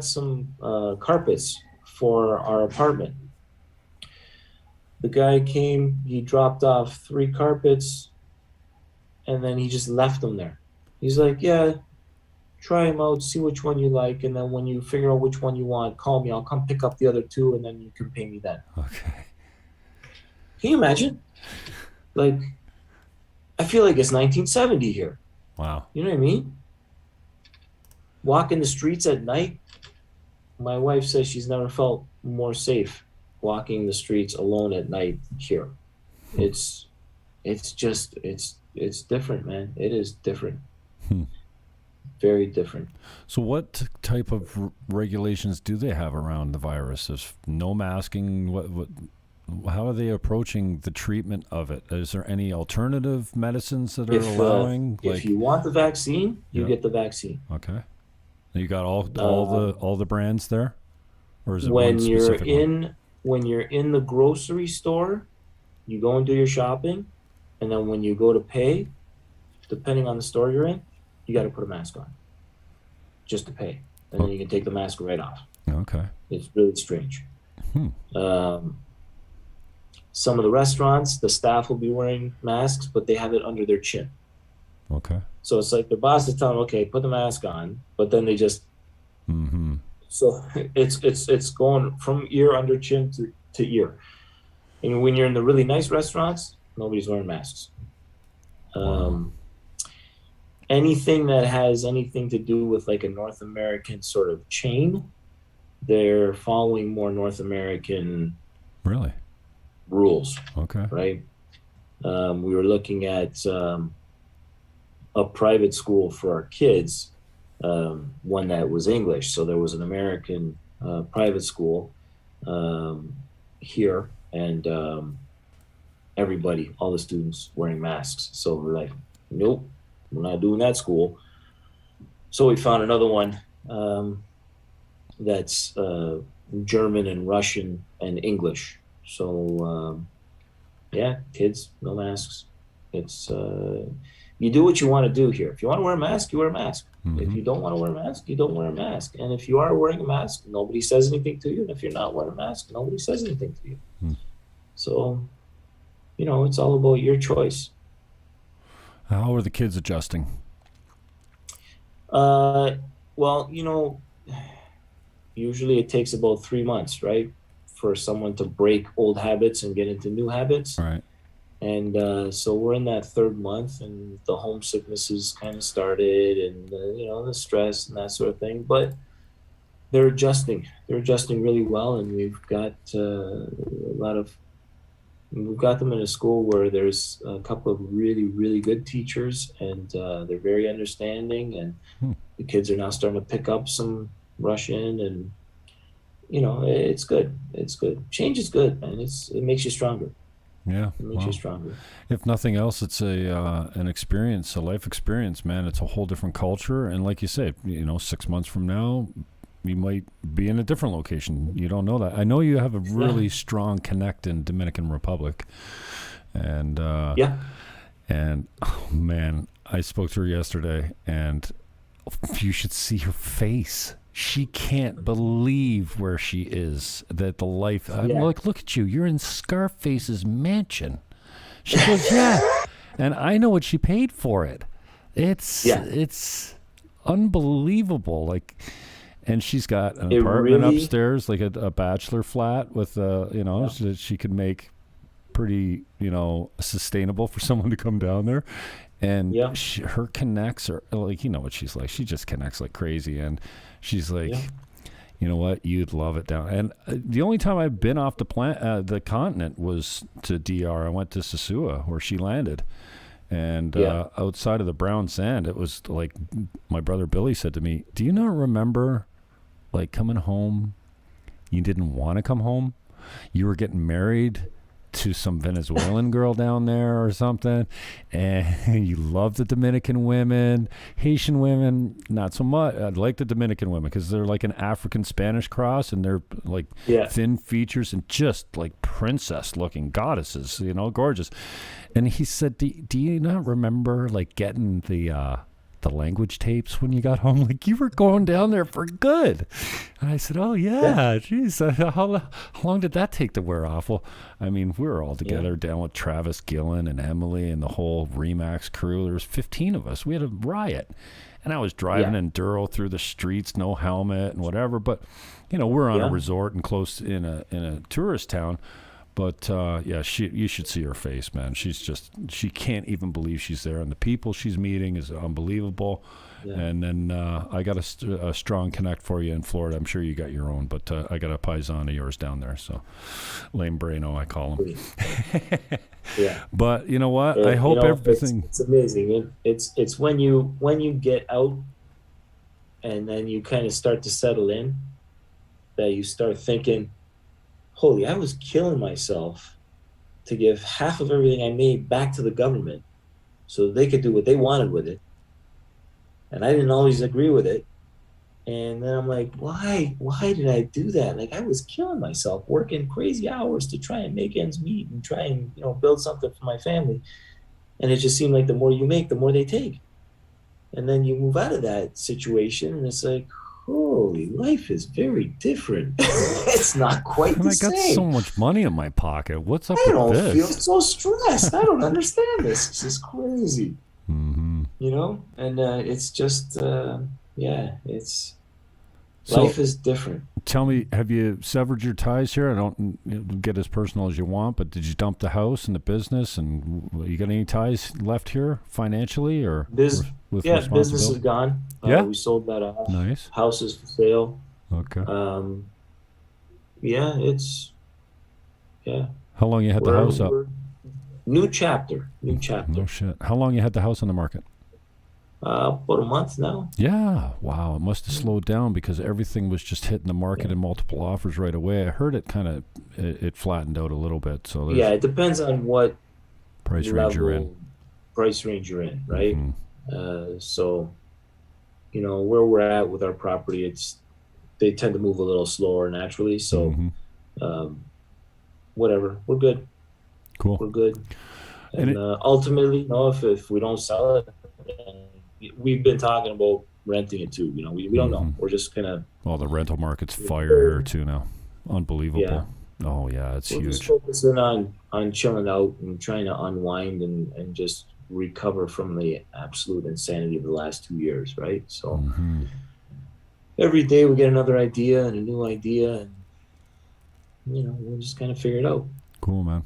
some carpets for our apartment. The guy came, he dropped off 3 carpets, and then he just left them there. He's like, "Yeah, try them out, see which one you like, and then when you figure out which one you want, call me. I'll come pick up the other 2, and then you can pay me then." Okay. Can you imagine? Like, I feel like it's 1970 here. Wow. You know what I mean? Walking the streets at night. My wife says she's never felt more safe walking the streets alone at night here. It's different, man. It is different. Very different. So what type of regulations do they have around the virus? There's no masking. How are they approaching the treatment of it? Is there any alternative medicines that are allowing? If you want the vaccine, you get the vaccine. Okay. You got all the brands there, or is it when one you're specific one? when you're in the grocery store, you go and do your shopping, and then when you go to pay, depending on the store you're in, you got to put a mask on, just to pay, and then you can take the mask right off. Okay. It's really strange. Some of the restaurants, the staff will be wearing masks, but they have it under their chin. Okay. So it's like the boss is telling them, "Okay, put the mask on," but then they just. Mm-hmm. So it's going from ear under chin to ear. And when you're in the really nice restaurants, nobody's wearing masks. Anything that has anything to do with like a North American sort of chain, they're following more North American rules. Okay. Right. We were looking at a private school for our kids, one that was English. So there was an American private school here, and everybody, all the students wearing masks. So we're like, nope, we're not doing that school. So we found another one that's German and Russian and English. So yeah, kids, no masks. It's you do what you want to do here. If you want to wear a mask, you wear a mask. Mm-hmm. If you don't want to wear a mask, you don't wear a mask. And if you are wearing a mask, nobody says anything to you. And if you're not wearing a mask, nobody says anything to you. So, it's all about your choice. How are the kids adjusting? Well, usually it takes about 3 months, right, for someone to break old habits and get into new habits. Right. And so we're in that 3rd month, and the homesickness has kind of started, and the stress and that sort of thing. But they're adjusting. They're adjusting really well, and we've got we've got them in a school where there's a couple of really, really good teachers, and they're very understanding, and the kids are now starting to pick up some Russian, and it's good. It's good. Change is good, man. It makes you stronger. Yeah. It makes you stronger. If nothing else, it's an experience, a life experience, man. It's a whole different culture. And like you said, 6 months from now, you might be in a different location. You don't know that. I know you have a really strong connect in Dominican Republic. And, and oh man, I spoke to her yesterday, and you should see her face. She can't believe where she is, that the life. Look at you. You're in Scarface's mansion. She goes, yeah. And I know what she paid for it. It's unbelievable. Like, and she's got an apartment upstairs, like a bachelor flat with, that she could make pretty, sustainable for someone to come down there. And her connects are like, what she's like. She just connects like crazy. And she's like, you know what? You'd love it down. And the only time I've been off the continent was to DR. I went to Sosua, where she landed. And outside of the brown sand, it was like my brother Billy said to me, do you not remember like coming home? You didn't want to come home. You were getting married to some Venezuelan girl down there or something, and you love the Dominican women. Haitian women, not so much. I like the Dominican women because they're like an African Spanish cross, and they're like thin features and just like princess looking goddesses, gorgeous. And he said, do you not remember like getting the language tapes when you got home? Like, you were going down there for good. And I said, oh yeah, geez, how long did that take to wear off? Well, I mean, we were all together down with Travis Gillen and Emily and the whole Remax crew. There was 15 of us. We had a riot, and I was driving enduro through the streets, no helmet and whatever. But we're on a resort and close in a tourist town. But you should see her face, man. She can't even believe she's there, and the people she's meeting is unbelievable. Yeah. And then I got a strong connect for you in Florida. I'm sure you got your own, but I got a paisan of yours down there. So Lame Brano, I call him. But you know what? I hope everything. It's amazing. It's when you get out, and then you kind of start to settle in, that you start thinking, holy, I was killing myself to give half of everything I made back to the government so they could do what they wanted with it. And I didn't always agree with it. And then I'm like, why did I do that? Like, I was killing myself, working crazy hours to try and make ends meet and try and, build something for my family. And it just seemed like the more you make, the more they take. And then you move out of that situation, and it's like, holy, life is very different. It's not quite the same. I got so much money in my pocket. What's up with this? I don't feel so stressed. I don't understand this. This is crazy. Mm-hmm. And it's just, life is different. Tell me, have you severed your ties here? I don't get as personal as you want, but did you dump the house and the business, and you got any ties left here financially or with business is gone. We sold that off. Nice. House is for sale. Okay. How long you had the house up? New chapter. No shit. How long you had the house on the market? About a month now. Yeah. Wow. It must have slowed down because everything was just hitting the market and multiple offers right away. I heard it kind of it flattened out a little bit. So it depends on what price range you're in. Price range you're in, right? Mm-hmm. So, where we're at with our property, they tend to move a little slower naturally. So, whatever, we're good. Cool. We're good. And ultimately, if we don't sell it, we've been talking about renting it too. We don't know. We're just gonna. Well, the rental market's fire here too now. Unbelievable. Yeah. Oh yeah, it's huge. We're just focusing on chilling out and trying to unwind and just recover from the absolute insanity of the last 2 years, right? So every day we get another idea and a new idea, and we'll just kind of figure it out. Cool, man.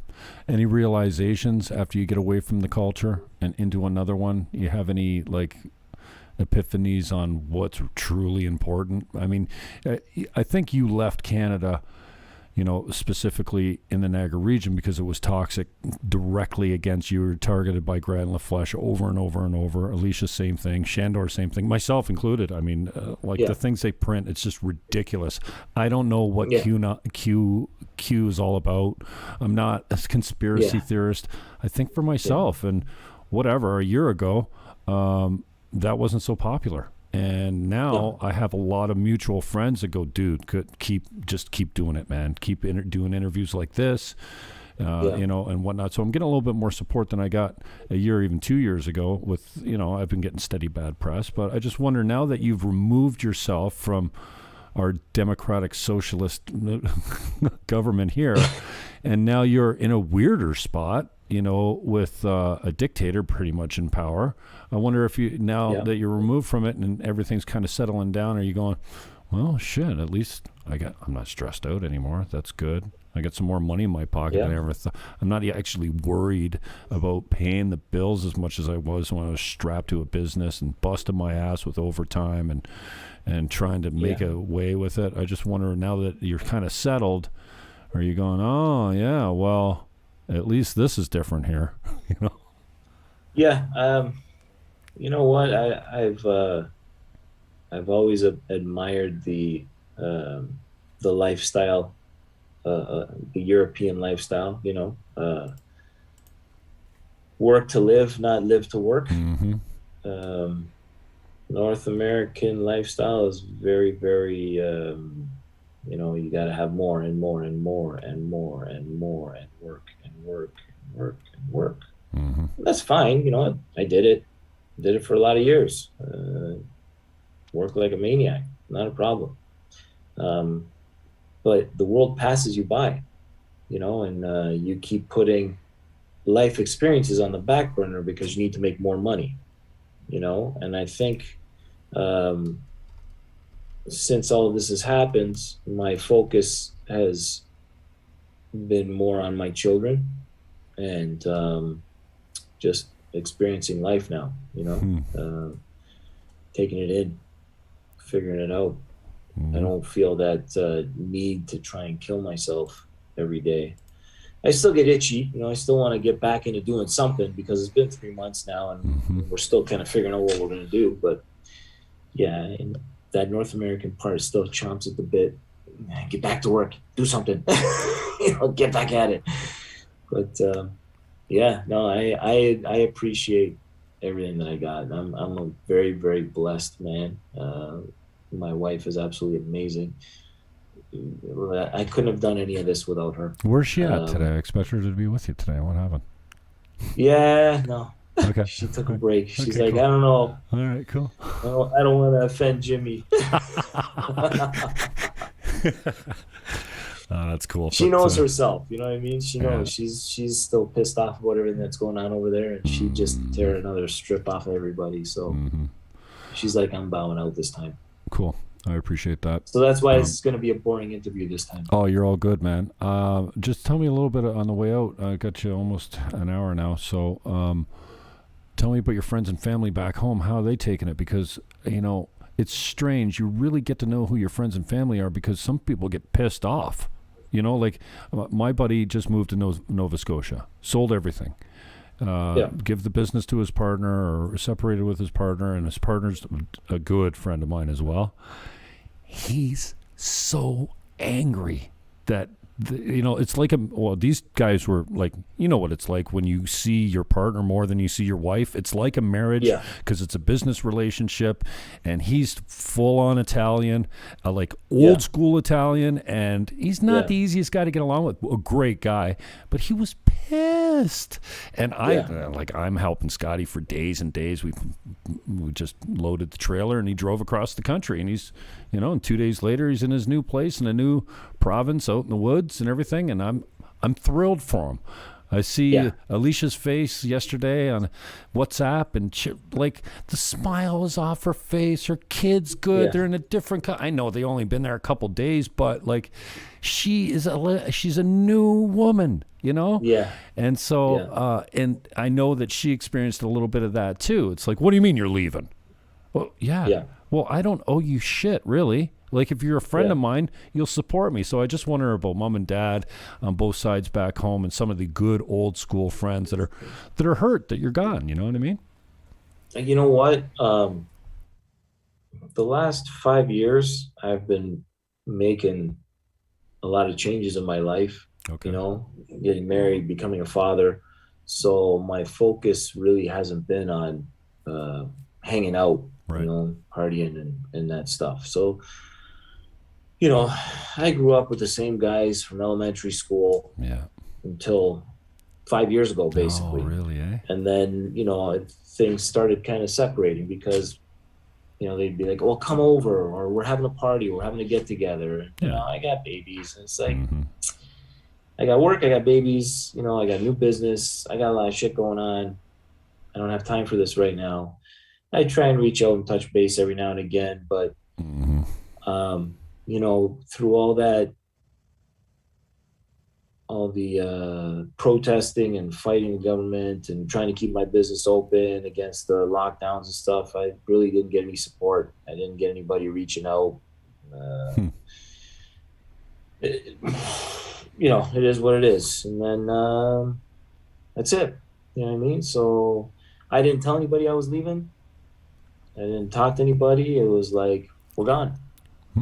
Any realizations after you get away from the culture and into another one? You have any epiphanies on what's truly important? I mean, I think you left Canada, specifically in the Niagara region because it was toxic directly against you. You were targeted by Grant LaFleche over and over and over. Alicia, same thing. Shandor, same thing. Myself included. I mean, the things they print, it's just ridiculous. I don't know what Q is all about. I'm not a conspiracy theorist. I think for myself, and whatever, a year ago, that wasn't so popular. And now I have a lot of mutual friends that go, dude, just keep doing it, man. Keep doing interviews like this, and whatnot. So I'm getting a little bit more support than I got a year, even 2 years ago with, I've been getting steady bad press. But I just wonder, now that you've removed yourself from our democratic socialist government here, and now you're in a weirder spot, with a dictator pretty much in power. I wonder if that you're removed from it and everything's kind of settling down, are you going, well, shit, at least I'm not stressed out anymore. That's good. I got some more money in my pocket than I ever thought. I'm not actually worried about paying the bills as much as I was when I was strapped to a business and busting my ass with overtime and trying to make a way with it. I just wonder, now that you're kind of settled, are you going, oh, yeah, well, at least this is different here, Yeah. You know what? I've always admired the lifestyle, the European lifestyle. Work to live, not live to work. Mm-hmm. North American lifestyle is very, very. You got to have more and more and more and more and more and work and work and work and work. Mm-hmm. That's fine. I did it. Did it for a lot of years. Worked like a maniac. Not a problem. But the world passes you by, and you keep putting life experiences on the back burner because you need to make more money, and I think since all of this has happened, my focus has been more on my children and just experiencing life now, taking it in, figuring it out. I don't feel that need to try and kill myself every day. I still get itchy, I still want to get back into doing something because it's been 3 months now and we're still kind of figuring out what we're going to do. But yeah, and that North American part still chomps at the bit. Get back to work, do something, get back at it. But I appreciate everything that I got. I'm a very, very blessed man. My wife is absolutely amazing. I couldn't have done any of this without her. Where's she at today? I expect her to be with you today. What happened? Yeah, no. Okay. She took a break. She's okay, like, cool. I don't know. All right, cool. I don't want to offend Jimmy. That's cool. She knows herself. You know what I mean? She knows. Yeah. She's still pissed off about everything that's going on over there, and she'd just tear another strip off of everybody. So she's like, I'm bowing out this time. Cool. I appreciate that. So that's why it's going to be a boring interview this time. Oh, you're all good, man. Just tell me a little bit on the way out. I got you almost an hour now. So tell me about your friends and family back home. How are they taking it? Because, it's strange. You really get to know who your friends and family are because some people get pissed off. Like my buddy just moved to Nova Scotia, sold everything. Give the business to his partner or separated with his partner, and his partner's a good friend of mine as well. He's so angry that it's like these guys were like, what it's like when you see your partner more than you see your wife. It's like a marriage because it's a business relationship, and he's full on Italian, like old school Italian, and he's not the easiest guy to get along with. A great guy, but he was pissed, and I'm helping Scotty for days and days. We just loaded the trailer and he drove across the country, and he's and 2 days later he's in his new place in a new province out in the woods and everything, and I'm thrilled for him. I see Alicia's face yesterday on WhatsApp, and the smile is off her face. Her kid's good. Yeah. They're in a different. I know they only been there a couple days, but she's a new woman, Yeah. And so, and I know that she experienced a little bit of that too. It's like, what do you mean you're leaving? Well, yeah. Well, I don't owe you shit, really. Like, if you're a friend of mine, you'll support me. So I just wonder about mom and dad on both sides back home, and some of the good old school friends that are hurt that you're gone. You know what I mean? You know what? The last 5 years, I've been making a a lot of changes in my life, Okay. you know, getting married, becoming a father. So my focus really hasn't been on hanging out, you Right. know, partying and that stuff. So, you know, I grew up with the same guys from elementary school Yeah. until 5 years ago, Oh, basically. really, eh? And then, you know, things started kind of separating because, you know, they'd be like, well, come over, or we're having a party, we're having a get together. And, you Yeah. know, I got babies. And it's like, Mm-hmm. I got work, I got babies, you know, I got new business, I got a lot of shit going on. I don't have time for this right now. I try and reach out and touch base every now and again, but Mm-hmm. you know, through all that, all the protesting and fighting the government and trying to keep my business open against the lockdowns and stuff, I really didn't get any support. I didn't get anybody reaching out. Hmm. It, you know, it is what it is. And then that's it. You know what I mean? So I didn't tell anybody I was leaving. I didn't talk to anybody. It was like, we're gone.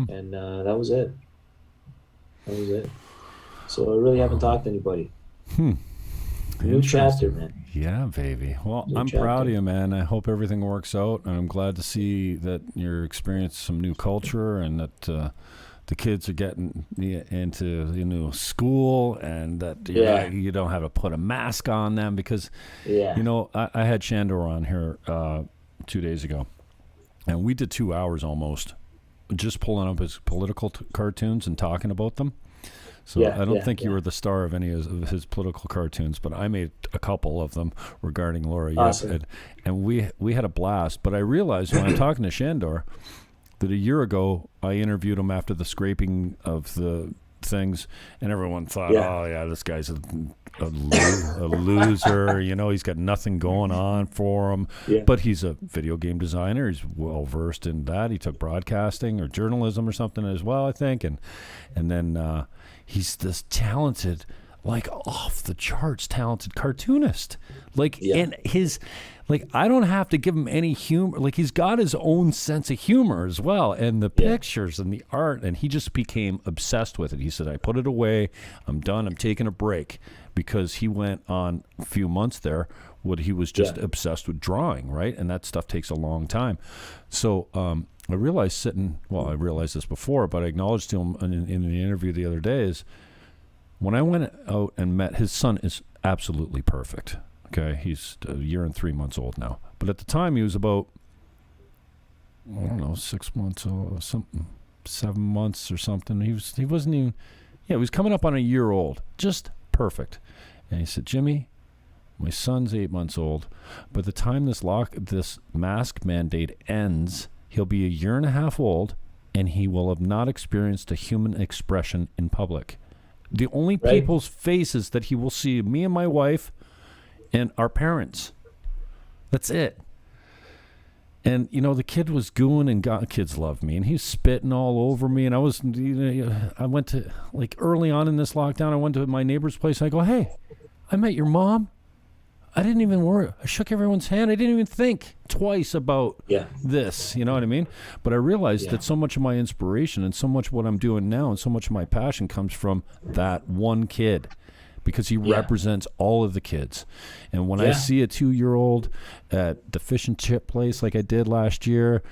And that was it. That was it. So I really haven't talked to anybody. New chapter, man. Yeah, baby. Well, New I'm chapter. proud of you, man. I hope everything works out, and I'm glad to see that you're experiencing some new culture and that the kids are getting into school, and that you don't have to put a mask on them because, Yeah. you know, I had Shandor on here 2 days ago, and we did 2 hours almost just pulling up his political cartoons and talking about them. So I don't think you were the star of any of his political cartoons, but I made a couple of them regarding Laura Awesome. Yep. And we had a blast. But I realized when I'm talking to Shandor that a year ago I interviewed him after the scraping of the things, and everyone thought, oh, yeah, this guy's a loser. You know, he's got nothing going on for him. Yeah. But he's a video game designer. He's well-versed in that. He took broadcasting or journalism or something as well, I think. And then he's this talented, like off-the-charts talented cartoonist. Like, and his... Like, I don't have to give him any humor. Like, he's got his own sense of humor as well, and the pictures and the art, and he just became obsessed with it. He said, I put it away. I'm done. I'm taking a break, because he went on a few months there what he was just obsessed with drawing, right? And that stuff takes a long time. So I realized I realized this before, but I acknowledged to him in the interview the other day is when I went out and met, his son is absolutely perfect. Okay, he's a year and 3 months old now. But at the time, he was about, I don't know, 6 months or something, 7 months or something. He wasn't even, he was coming up on a year old, just perfect. And he said, Jimmy, my son's 8 months old. By the time this mask mandate ends, he'll be a year and a half old, and he will have not experienced a human expression in public. The only people's faces that he will see, me and my wife, and our parents. That's it. And, you know, the kid was gooing, and kids love me, and he was spitting all over me. And I went to, like, early on in this lockdown, I went to my neighbor's place. And I go, hey, I met your mom. I didn't even worry. I shook everyone's hand. I didn't even think twice about this. You know what I mean? But I realized that so much of my inspiration and so much of what I'm doing now and so much of my passion comes from that one kid, because he represents all of the kids. And when I see a 2-year-old at the fish and chip place like I did last year,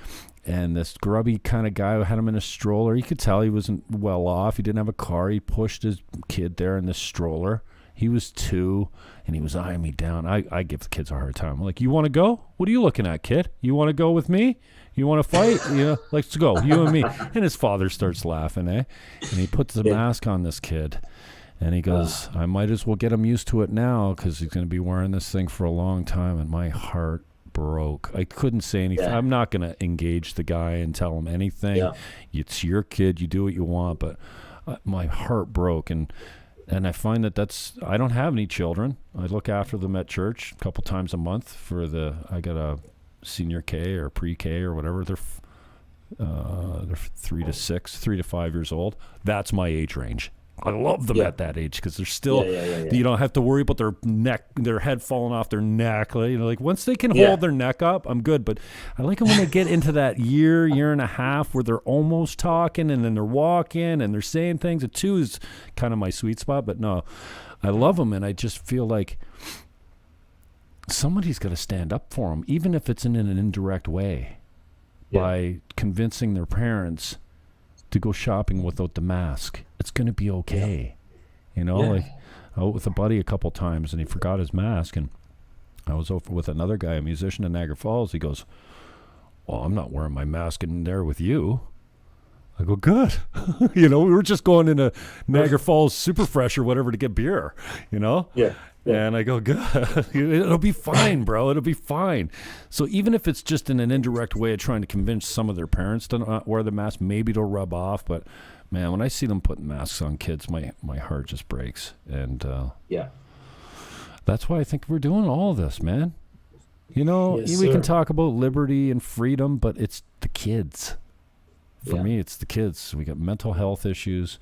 and this grubby kind of guy who had him in a stroller, you could tell he wasn't well off. He didn't have a car. He pushed his kid there in this stroller. He was 2, and he was eyeing me down. I give the kids a hard time. I'm like, you want to go? What are you looking at, kid? You want to go with me? You want to fight? Let's go, you and me. And his father starts laughing, And he puts the mask on this kid. And he goes, I might as well get him used to it now, because he's going to be wearing this thing for a long time. And my heart broke. I couldn't say anything. I'm not going to engage the guy and tell him anything. It's your kid. You do what you want. But my heart broke. And I find I don't have any children. I look after them at church a couple times a month I got a senior K or pre-K or whatever. They're 3 to 5 years old. That's my age range. I love them at that age because they're still, you don't have to worry about their head falling off their neck. Like once they can hold their neck up, I'm good. But I like it when they get into that year and a half where they're almost talking and then they're walking and they're saying things. A 2 is kind of my sweet spot, but no, I love them. And I just feel like somebody's got to stand up for them, even if it's in an indirect way, by convincing their parents to go shopping without the mask. It's going to be okay. Like I was with a buddy a couple times and he forgot his mask, and I was over with another guy, a musician in Niagara Falls. He goes, well, I'm not wearing my mask in there with you. I go, good. We were just going into Niagara Falls Super Fresh or whatever to get beer, Yeah. And I go, good. It'll be fine, bro. It'll be fine. So even if it's just in an indirect way of trying to convince some of their parents to not wear the mask, maybe it'll rub off. But, man, when I see them putting masks on kids, my heart just breaks. And that's why I think we're doing all of this, man. We can talk about liberty and freedom, but it's the kids. For me, it's the kids. We got mental health issues.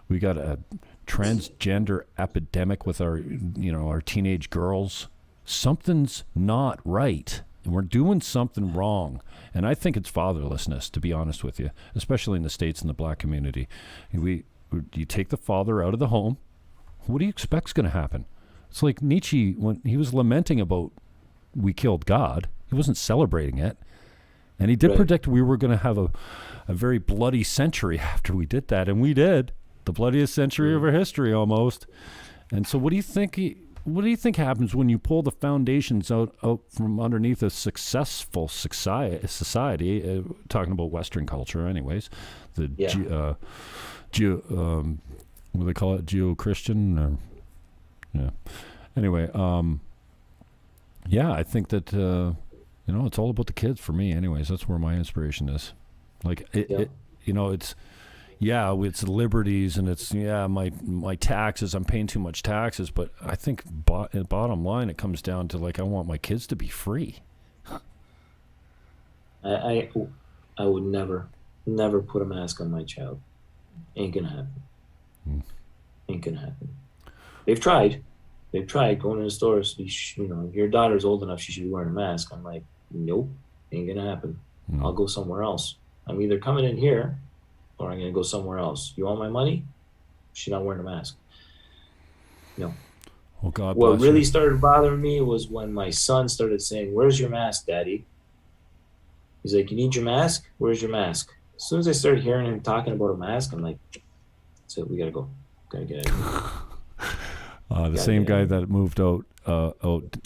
We got a transgender epidemic with our teenage girls. Something's not right, and we're doing something wrong. And I think it's fatherlessness, to be honest with you, especially in the States and the black community. You take the father out of the home. What do you expect's going to happen? It's like Nietzsche, when he was lamenting about we killed God, he wasn't celebrating it. And he did predict we were going to have a very bloody century after we did that, and we did. The bloodiest century of our history, almost. And so, what do you think happens when you pull the foundations out from underneath a successful society? Talking about Western culture, anyways. What do they call it? Geo-Christian. Anyway, I think that it's all about the kids for me. Anyways, that's where my inspiration is. Like it's liberties and it's my taxes. I'm paying too much taxes, but I think bottom line it comes down to I want my kids to be free. I would never put a mask on my child. Ain't gonna happen. Ain't gonna happen. They've tried going to the stores. Your daughter's old enough; she should be wearing a mask. I'm like, nope, ain't gonna happen. I'll go somewhere else. I'm either coming in here or I'm going to go somewhere else. You want my money? She's not wearing a mask. No. Well, God what bless really you. started bothering me was when my son started saying, "Where's your mask, Daddy?" He's like, "You need your mask? Where's your mask?" As soon as I started hearing him talking about a mask, I'm like, that's it. We got to go. Got to get out of here. The same guy that moved out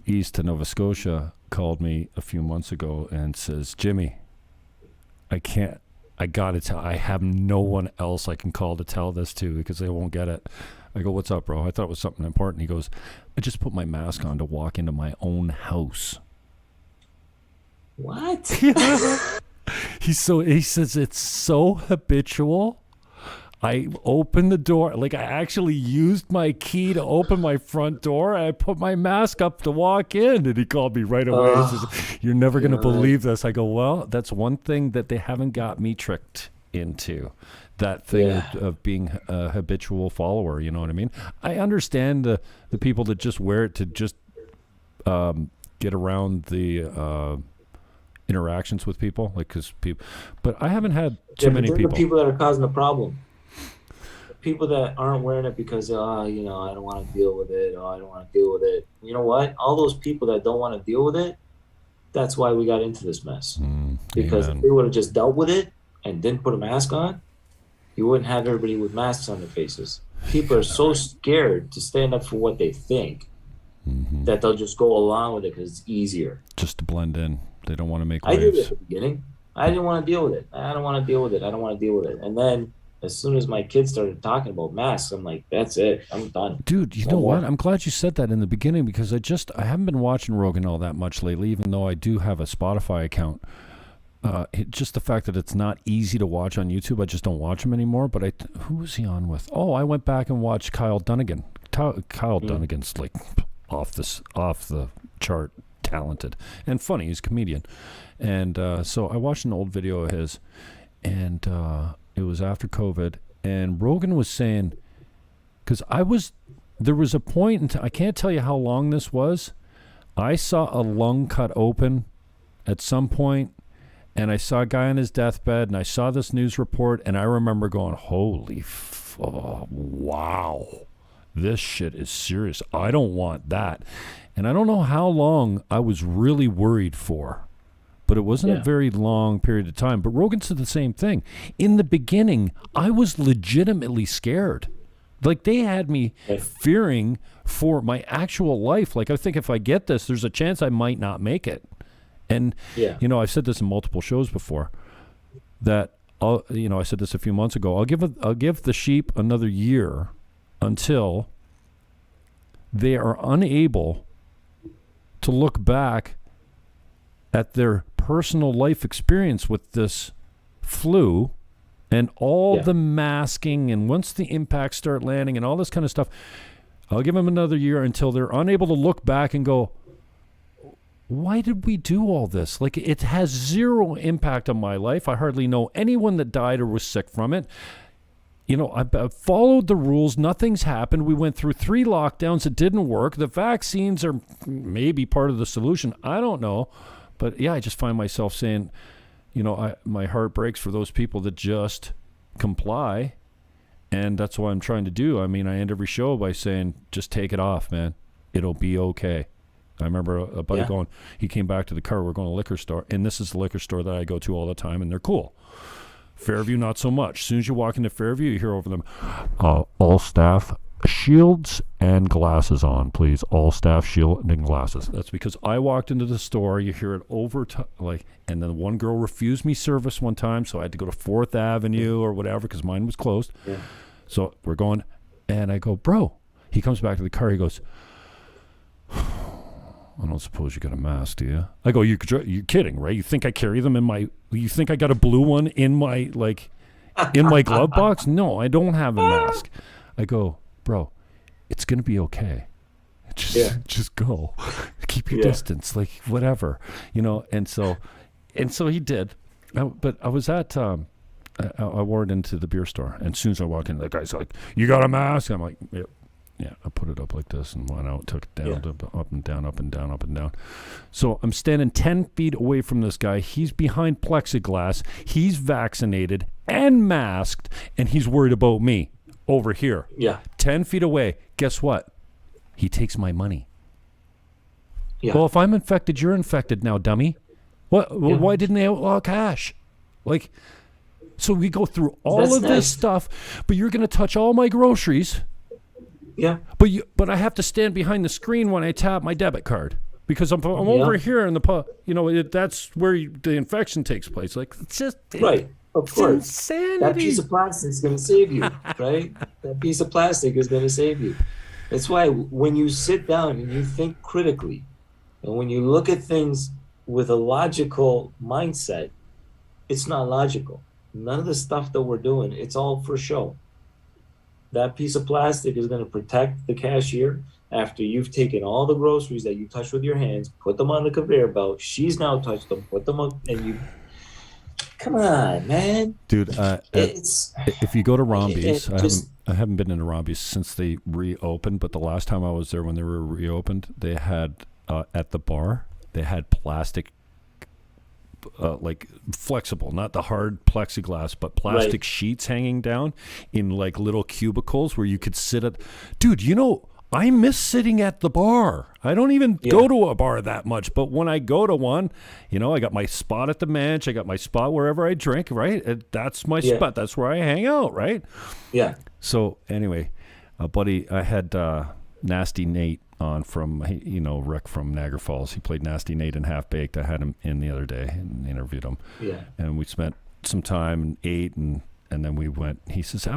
east to Nova Scotia called me a few months ago and says, "Jimmy, I got to tell, I have no one else I can call to tell this to because they won't get it." I go, "What's up, bro?" I thought it was something important. He goes, "I just put my mask on to walk into my own house." What? He says it's so habitual. I opened the door, I actually used my key to open my front door. And I put my mask up to walk in, and he called me right away. He says, "You're never going to believe this." I go, "Well, that's one thing that they haven't got me tricked into. That thing of being a habitual follower." You know what I mean? I understand the people that just wear it to just get around the interactions with people, but I haven't had too many people. The people that are causing the problem. People that aren't wearing it because, I don't want to deal with it. I don't want to deal with it. You know what? All those people that don't want to deal with it, that's why we got into this mess. Because if they would have just dealt with it and didn't put a mask on, you wouldn't have everybody with masks on their faces. People are so scared to stand up for what they think that they'll just go along with it because it's easier. Just to blend in. They don't want to make waves. I did it at the beginning. I didn't want to deal with it. I don't want to deal with it. I don't want to deal with it. And then as soon as my kids started talking about masks, I'm like, that's it. I'm done. Dude, you know what? I'm glad you said that in the beginning because I haven't been watching Rogan all that much lately, even though I do have a Spotify account. Just the fact that it's not easy to watch on YouTube, I just don't watch him anymore. But who was he on with? Oh, I went back and watched Kyle Dunnigan. Kyle Dunnigan's off the chart talented and funny. He's a comedian. And so I watched an old video of his, and it was after COVID, and Rogan was saying Because there was a point, I can't tell you how long this was. I saw a lung cut open at some point, and I saw a guy on his deathbed, and I saw this news report, and I remember going, holy wow, this shit is serious. I don't want that. And I don't know how long I was really worried for, but it wasn't a very long period of time. But Rogan said the same thing. In the beginning, I was legitimately scared. Like, they had me fearing for my actual life. Like, I think if I get this, there's a chance I might not make it. And, I've said this in multiple shows before, that, I said this a few months ago, I'll give the sheep another year until they are unable to look back at their personal life experience with this flu and all the masking, and once the impacts start landing and all this kind of stuff, I'll give them another year until they're unable to look back and go, why did we do all this? Like, it has zero impact on my life. I hardly know anyone that died or was sick from it. I followed the rules. Nothing's happened. We went through 3 lockdowns. It didn't work. The vaccines are maybe part of the solution. I don't know. But, I just find myself saying, my heart breaks for those people that just comply. And that's what I'm trying to do. I mean, I end every show by saying, just take it off, man. It'll be okay. I remember a buddy going, he came back to the car, we're going to a liquor store, and this is the liquor store that I go to all the time, and they're cool. Fairview, not so much. As soon as you walk into Fairview, you hear over them, all staff, shields and glasses on, please. All staff, shield and glasses. That's because I walked into the store, you hear it and then one girl refused me service one time, so I had to go to 4th Avenue or whatever, because mine was closed. Yeah. So we're going, and I go, bro. He comes back to the car, he goes, I don't suppose you got a mask, do you? I go, you're kidding, right? You think I carry them you think I got a blue one in my glove box? No, I don't have a mask. I go, bro, it's going to be okay. Just go. Keep your distance, whatever, and so he did. But I was at, I wore it into the beer store, and as soon as I walk in, the guy's like, you got a mask? I'm like, yep. Yeah, I put it up like this and went out, took it down, up and down, up and down, up and down. So I'm standing 10 feet away from this guy. He's behind plexiglass. He's vaccinated and masked, and he's worried about me over here. Yeah. 10 feet away. Guess what? He takes my money. Yeah. Well, if I'm infected, you're infected now, dummy. What? Yeah. Why didn't they outlaw cash? So we go through all of this stuff, but you're going to touch all my groceries. Yeah, but I have to stand behind the screen when I tap my debit card because I'm over here in the pub. That's where the infection takes place. It's just right. Of course, insanity. That piece of plastic is going to save you, right? That piece of plastic is going to save you. That's why when you sit down and you think critically, and when you look at things with a logical mindset, it's not logical. None of the stuff that we're doing, it's all for show. That piece of plastic is going to protect the cashier after you've taken all the groceries that you touched with your hands, put them on the conveyor belt. She's now touched them, put them up, and you. Come on, man, dude. If you go to Rombies, I haven't been in Rombies since they reopened. But the last time I was there, when they were reopened, they had at the bar they had plastic. Flexible, not the hard plexiglass, but plastic sheets hanging down in little cubicles where you could sit at. Dude, I miss sitting at the bar. I don't even go to a bar that much, but when I go to one, I got my spot at the Manch. I got my spot wherever I drink, right? That's my spot. That's where I hang out, right? Yeah. So anyway, buddy, I had Nasty Nate on from, Rick from Niagara Falls. He played Nasty Nate in Half Baked. I had him in the other day and interviewed him. Yeah. And we spent some time and ate, and then we went. He says,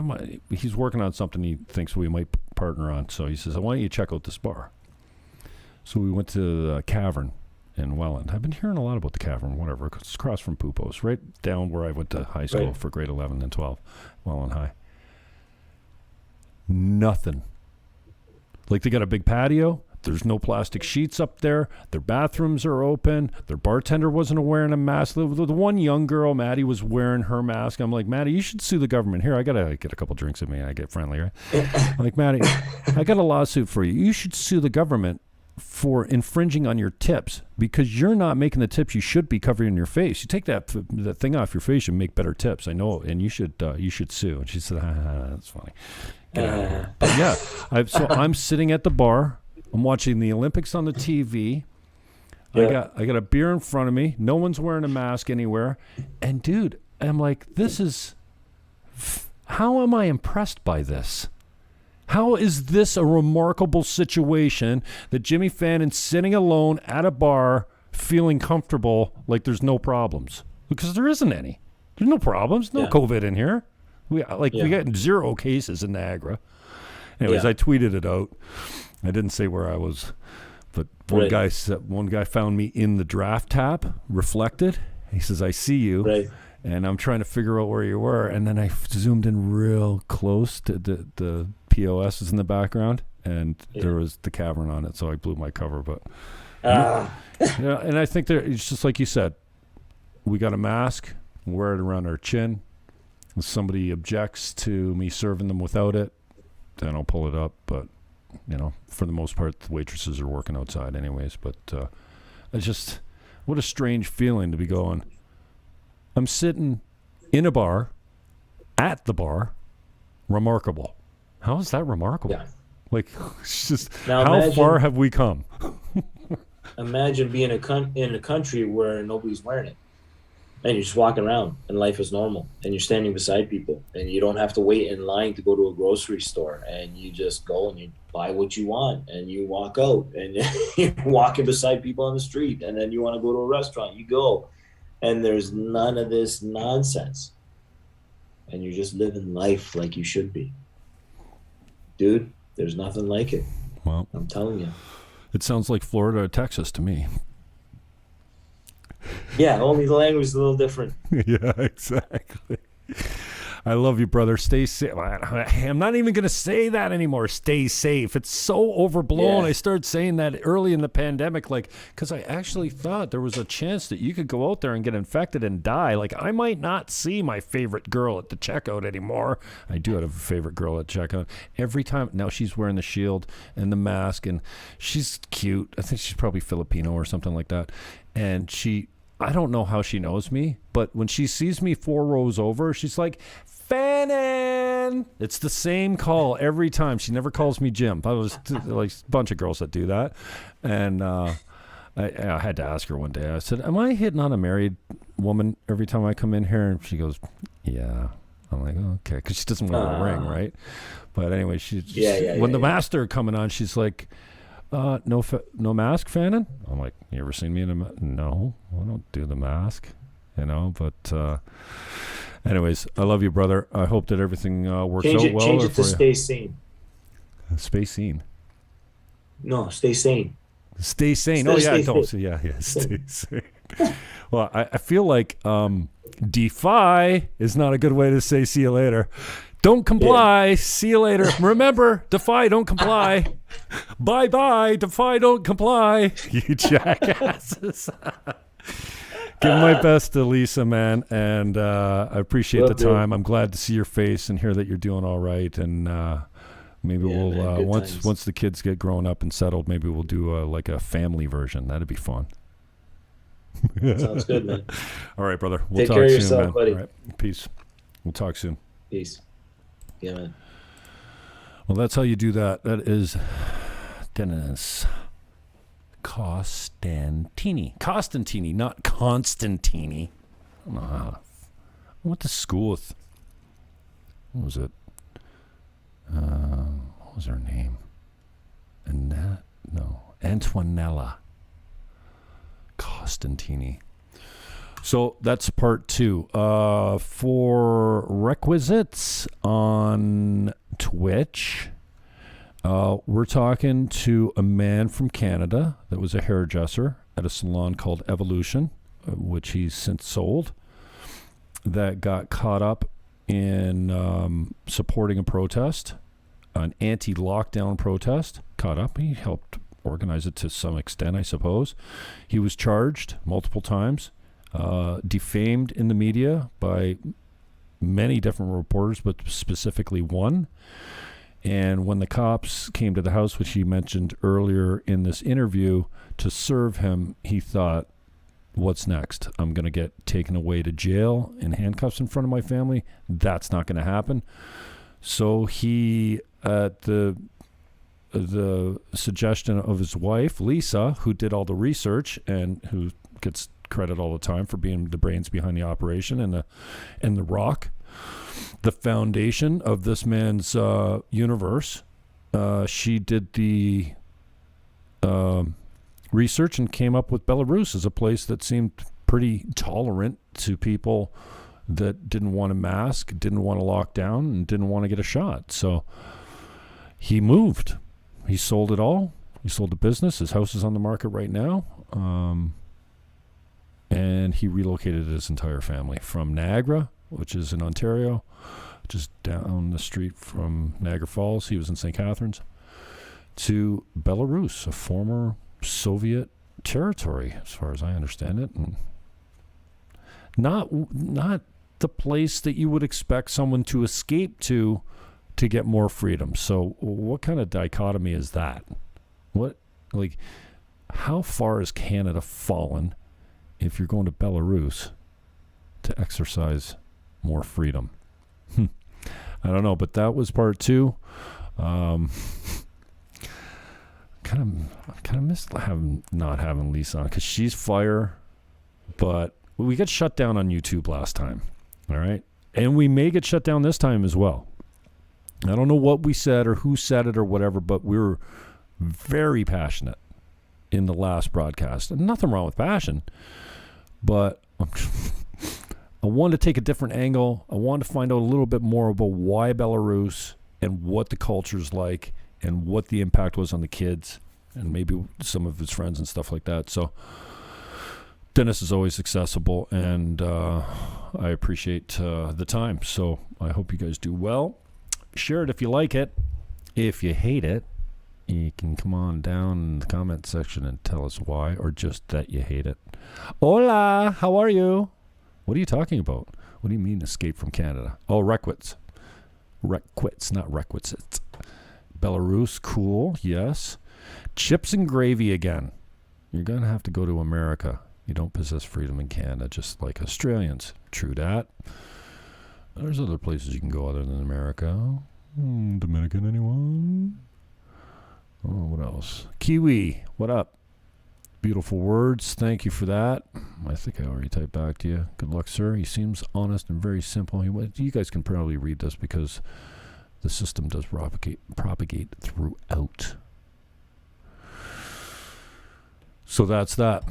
he's working on something he thinks we might partner on. So he says, why don't you check out this bar? So we went to the Cavern in Welland. I've been hearing a lot about the Cavern, whatever. It's across from Pupos, right down where I went to high school for grade 11 and 12, Welland High. Nothing. They got a big patio, There's no plastic sheets up there. Their bathrooms are open. Their bartender wasn't wearing a mask. The one young girl, Maddie, was wearing her mask. I'm like, Maddie, you should sue the government. Here, I got to get a couple drinks in me. I get friendly, right? I'm like, Maddie, I got a lawsuit for you. You should sue the government for infringing on your tips because you're not making the tips you should be covering your face. You take that thing off your face, you make better tips. I know, and you should sue. And she said, that's funny. Get out of here. But yeah, so I'm sitting at the bar. I'm watching the Olympics on the TV. Yeah. I got a beer in front of me. No one's wearing a mask anywhere. And dude, I'm like, how am I impressed by this? How is this a remarkable situation that Jimmy Fannon's sitting alone at a bar feeling comfortable like there's no problems? Because there isn't any. There's no problems. No COVID in here. We got 0 cases in Niagara. Anyways, I tweeted it out. I didn't say where I was, but one guy found me in the draft tap, reflected. He says, I see you. Right. And I'm trying to figure out where you were. And then I zoomed in real close to the POS is in the background, and there was the cavern on it. So I blew my cover. But and I think it's just like you said, we got a mask, wear it around our chin. If somebody objects to me serving them without it, then I'll pull it up. But for the most part, the waitresses are working outside anyways. But what a strange feeling to be going. I'm sitting in a bar, at the bar. Remarkable. How is that remarkable? Yeah. Like, it's just, how far have we come? Imagine being in a country where nobody's wearing it. And you're just walking around and life is normal. And you're standing beside people. And you don't have to wait in line to go to a grocery store. And you just go and you buy what you want. And you walk out. And you're walking beside people on the street. And then you want to go to a restaurant. You go. And there's none of this nonsense. And you're just living life like you should be. Dude, there's nothing like it. Well, I'm telling you. It sounds like Florida or Texas to me. Yeah, only the language is a little different. Yeah, exactly. I love you, brother. Stay safe. I'm not even going to say that anymore. Stay safe. It's so overblown. Yeah. I started saying that early in the pandemic, because I actually thought there was a chance that you could go out there and get infected and die. Like, I might not see my favorite girl at the checkout anymore. I do have a favorite girl at checkout. Every time, now she's wearing the shield and the mask, and she's cute. I think she's probably Filipino or something like that. And I don't know how she knows me, but when she sees me 4 rows over, she's like, Fannon! It's the same call every time. She never calls me Jim. I was like a bunch of girls that do that. And I had to ask her one day. I said, am I hitting on a married woman every time I come in here? And she goes, yeah. I'm like, oh, okay, because she doesn't wear a ring, right? But anyway, when the master coming on, she's like, no mask, Fannon? I'm like, you ever seen me in a mask? No, I don't do the mask, but anyways, I love you, brother. I hope that everything works out well. Change it to stay sane. Stay sane. No, stay sane. Stay sane. Stay sane. Well, I feel like defy is not a good way to say see you later. Don't comply. Yeah. See you later. Remember, defy, don't comply. Bye-bye. Defy, don't comply. You jackasses. Give my best to Lisa, man. And I appreciate the time. I'm glad to see your face and hear that you're doing all right. And maybe we'll, once the kids get grown up and settled, maybe we'll do like a family version. That'd be fun. Sounds good, man. All right, brother. We'll talk soon, yourself, man. Buddy. All right. Peace. We'll talk soon. Peace. Yeah, man. Well, that's how you do that. That is Dennis Costantini. Costantini, not Constantini. I don't know how. I went to school with, what was it? What was her name? Annette? No. Antonella Costantini. So that's part 2. For requisites on Twitch, we're talking to a man from Canada that was a hairdresser at a salon called Evolution, which he's since sold, that got caught up in supporting a protest, an anti-lockdown protest. Caught up. He helped organize it to some extent, I suppose. He was charged multiple times, defamed in the media by many different reporters, but specifically one. And when the cops came to the house, which he mentioned earlier in this interview, to serve him, he thought, what's next? I'm going to get taken away to jail in handcuffs in front of my family? That's not going to happen. So he, at the suggestion of his wife, Lisa, who did all the research and who gets credit all the time for being the brains behind the operation and the rock, the foundation of this man's universe, she did the research and came up with Belarus as a place that seemed pretty tolerant to people that didn't want to mask, didn't want to lock down, and didn't want to get a shot. So he moved. He sold it all. He sold the business. His house is on the market right now. And he relocated his entire family from Niagara, which is in Ontario, just down the street from Niagara Falls. He was in St. Catharines, to Belarus, a former Soviet territory, as far as I understand it. And not the place that you would expect someone to escape to get more freedom. So what kind of dichotomy is that? How far has Canada fallen if you're going to Belarus to exercise more freedom? I don't know, but that was part two. Kind of missed not having Lisa on, because she's fire, but we got shut down on YouTube last time. All right, and we may get shut down this time as well. I don't know what we said or who said it or whatever, but we were very passionate in the last broadcast. And nothing wrong with passion, but I wanted to take a different angle. I wanted to find out a little bit more about why Belarus and what the culture's like and what the impact was on the kids and maybe some of his friends and stuff like that. So Dennis is always accessible, and I appreciate the time. So I hope you guys do well. Share it if you like it. If you hate it, you can come on down in the comment section and tell us why, or just that you hate it. Hola, how are you? What are you talking about? What do you mean escape from Canada? Oh, Requits, not requisites. Belarus, cool, yes. Chips and gravy again. You're going to have to go to America. You don't possess freedom in Canada, just like Australians. True that. There's other places you can go other than America. Dominican, anyone? Oh, what else? Kiwi, what up? Beautiful words. Thank you for that. I think I already typed back to you. Good luck, sir. He seems honest and very simple. You guys can probably read this because the system does propagate throughout. So that's that.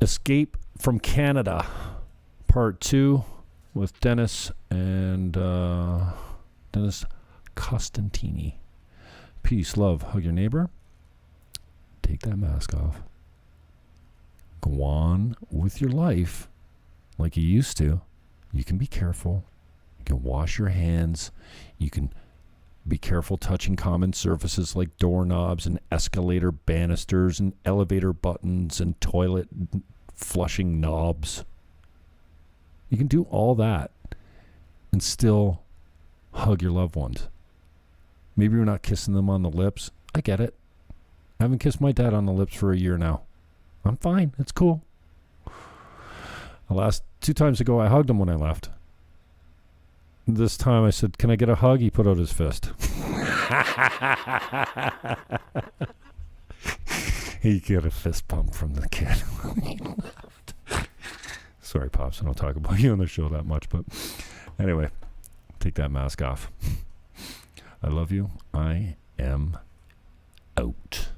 Escape from Canada, part 2 with Dennis and Dennis Costantini. Peace, love, hug your neighbor. Take that mask off. Go on with your life like you used to. You can be careful. You can wash your hands. You can be careful touching common surfaces like doorknobs and escalator banisters and elevator buttons and toilet flushing knobs. You can do all that and still hug your loved ones. Maybe you're not kissing them on the lips. I get it. I haven't kissed my dad on the lips for a year now. I'm fine. It's cool. The last 2 times ago, I hugged him when I left. This time I said, "Can I get a hug?" He put out his fist. He got a fist bump from the kid when he left. Sorry, Pops. I don't talk about you on the show that much, but anyway, take that mask off. I love you. I am out.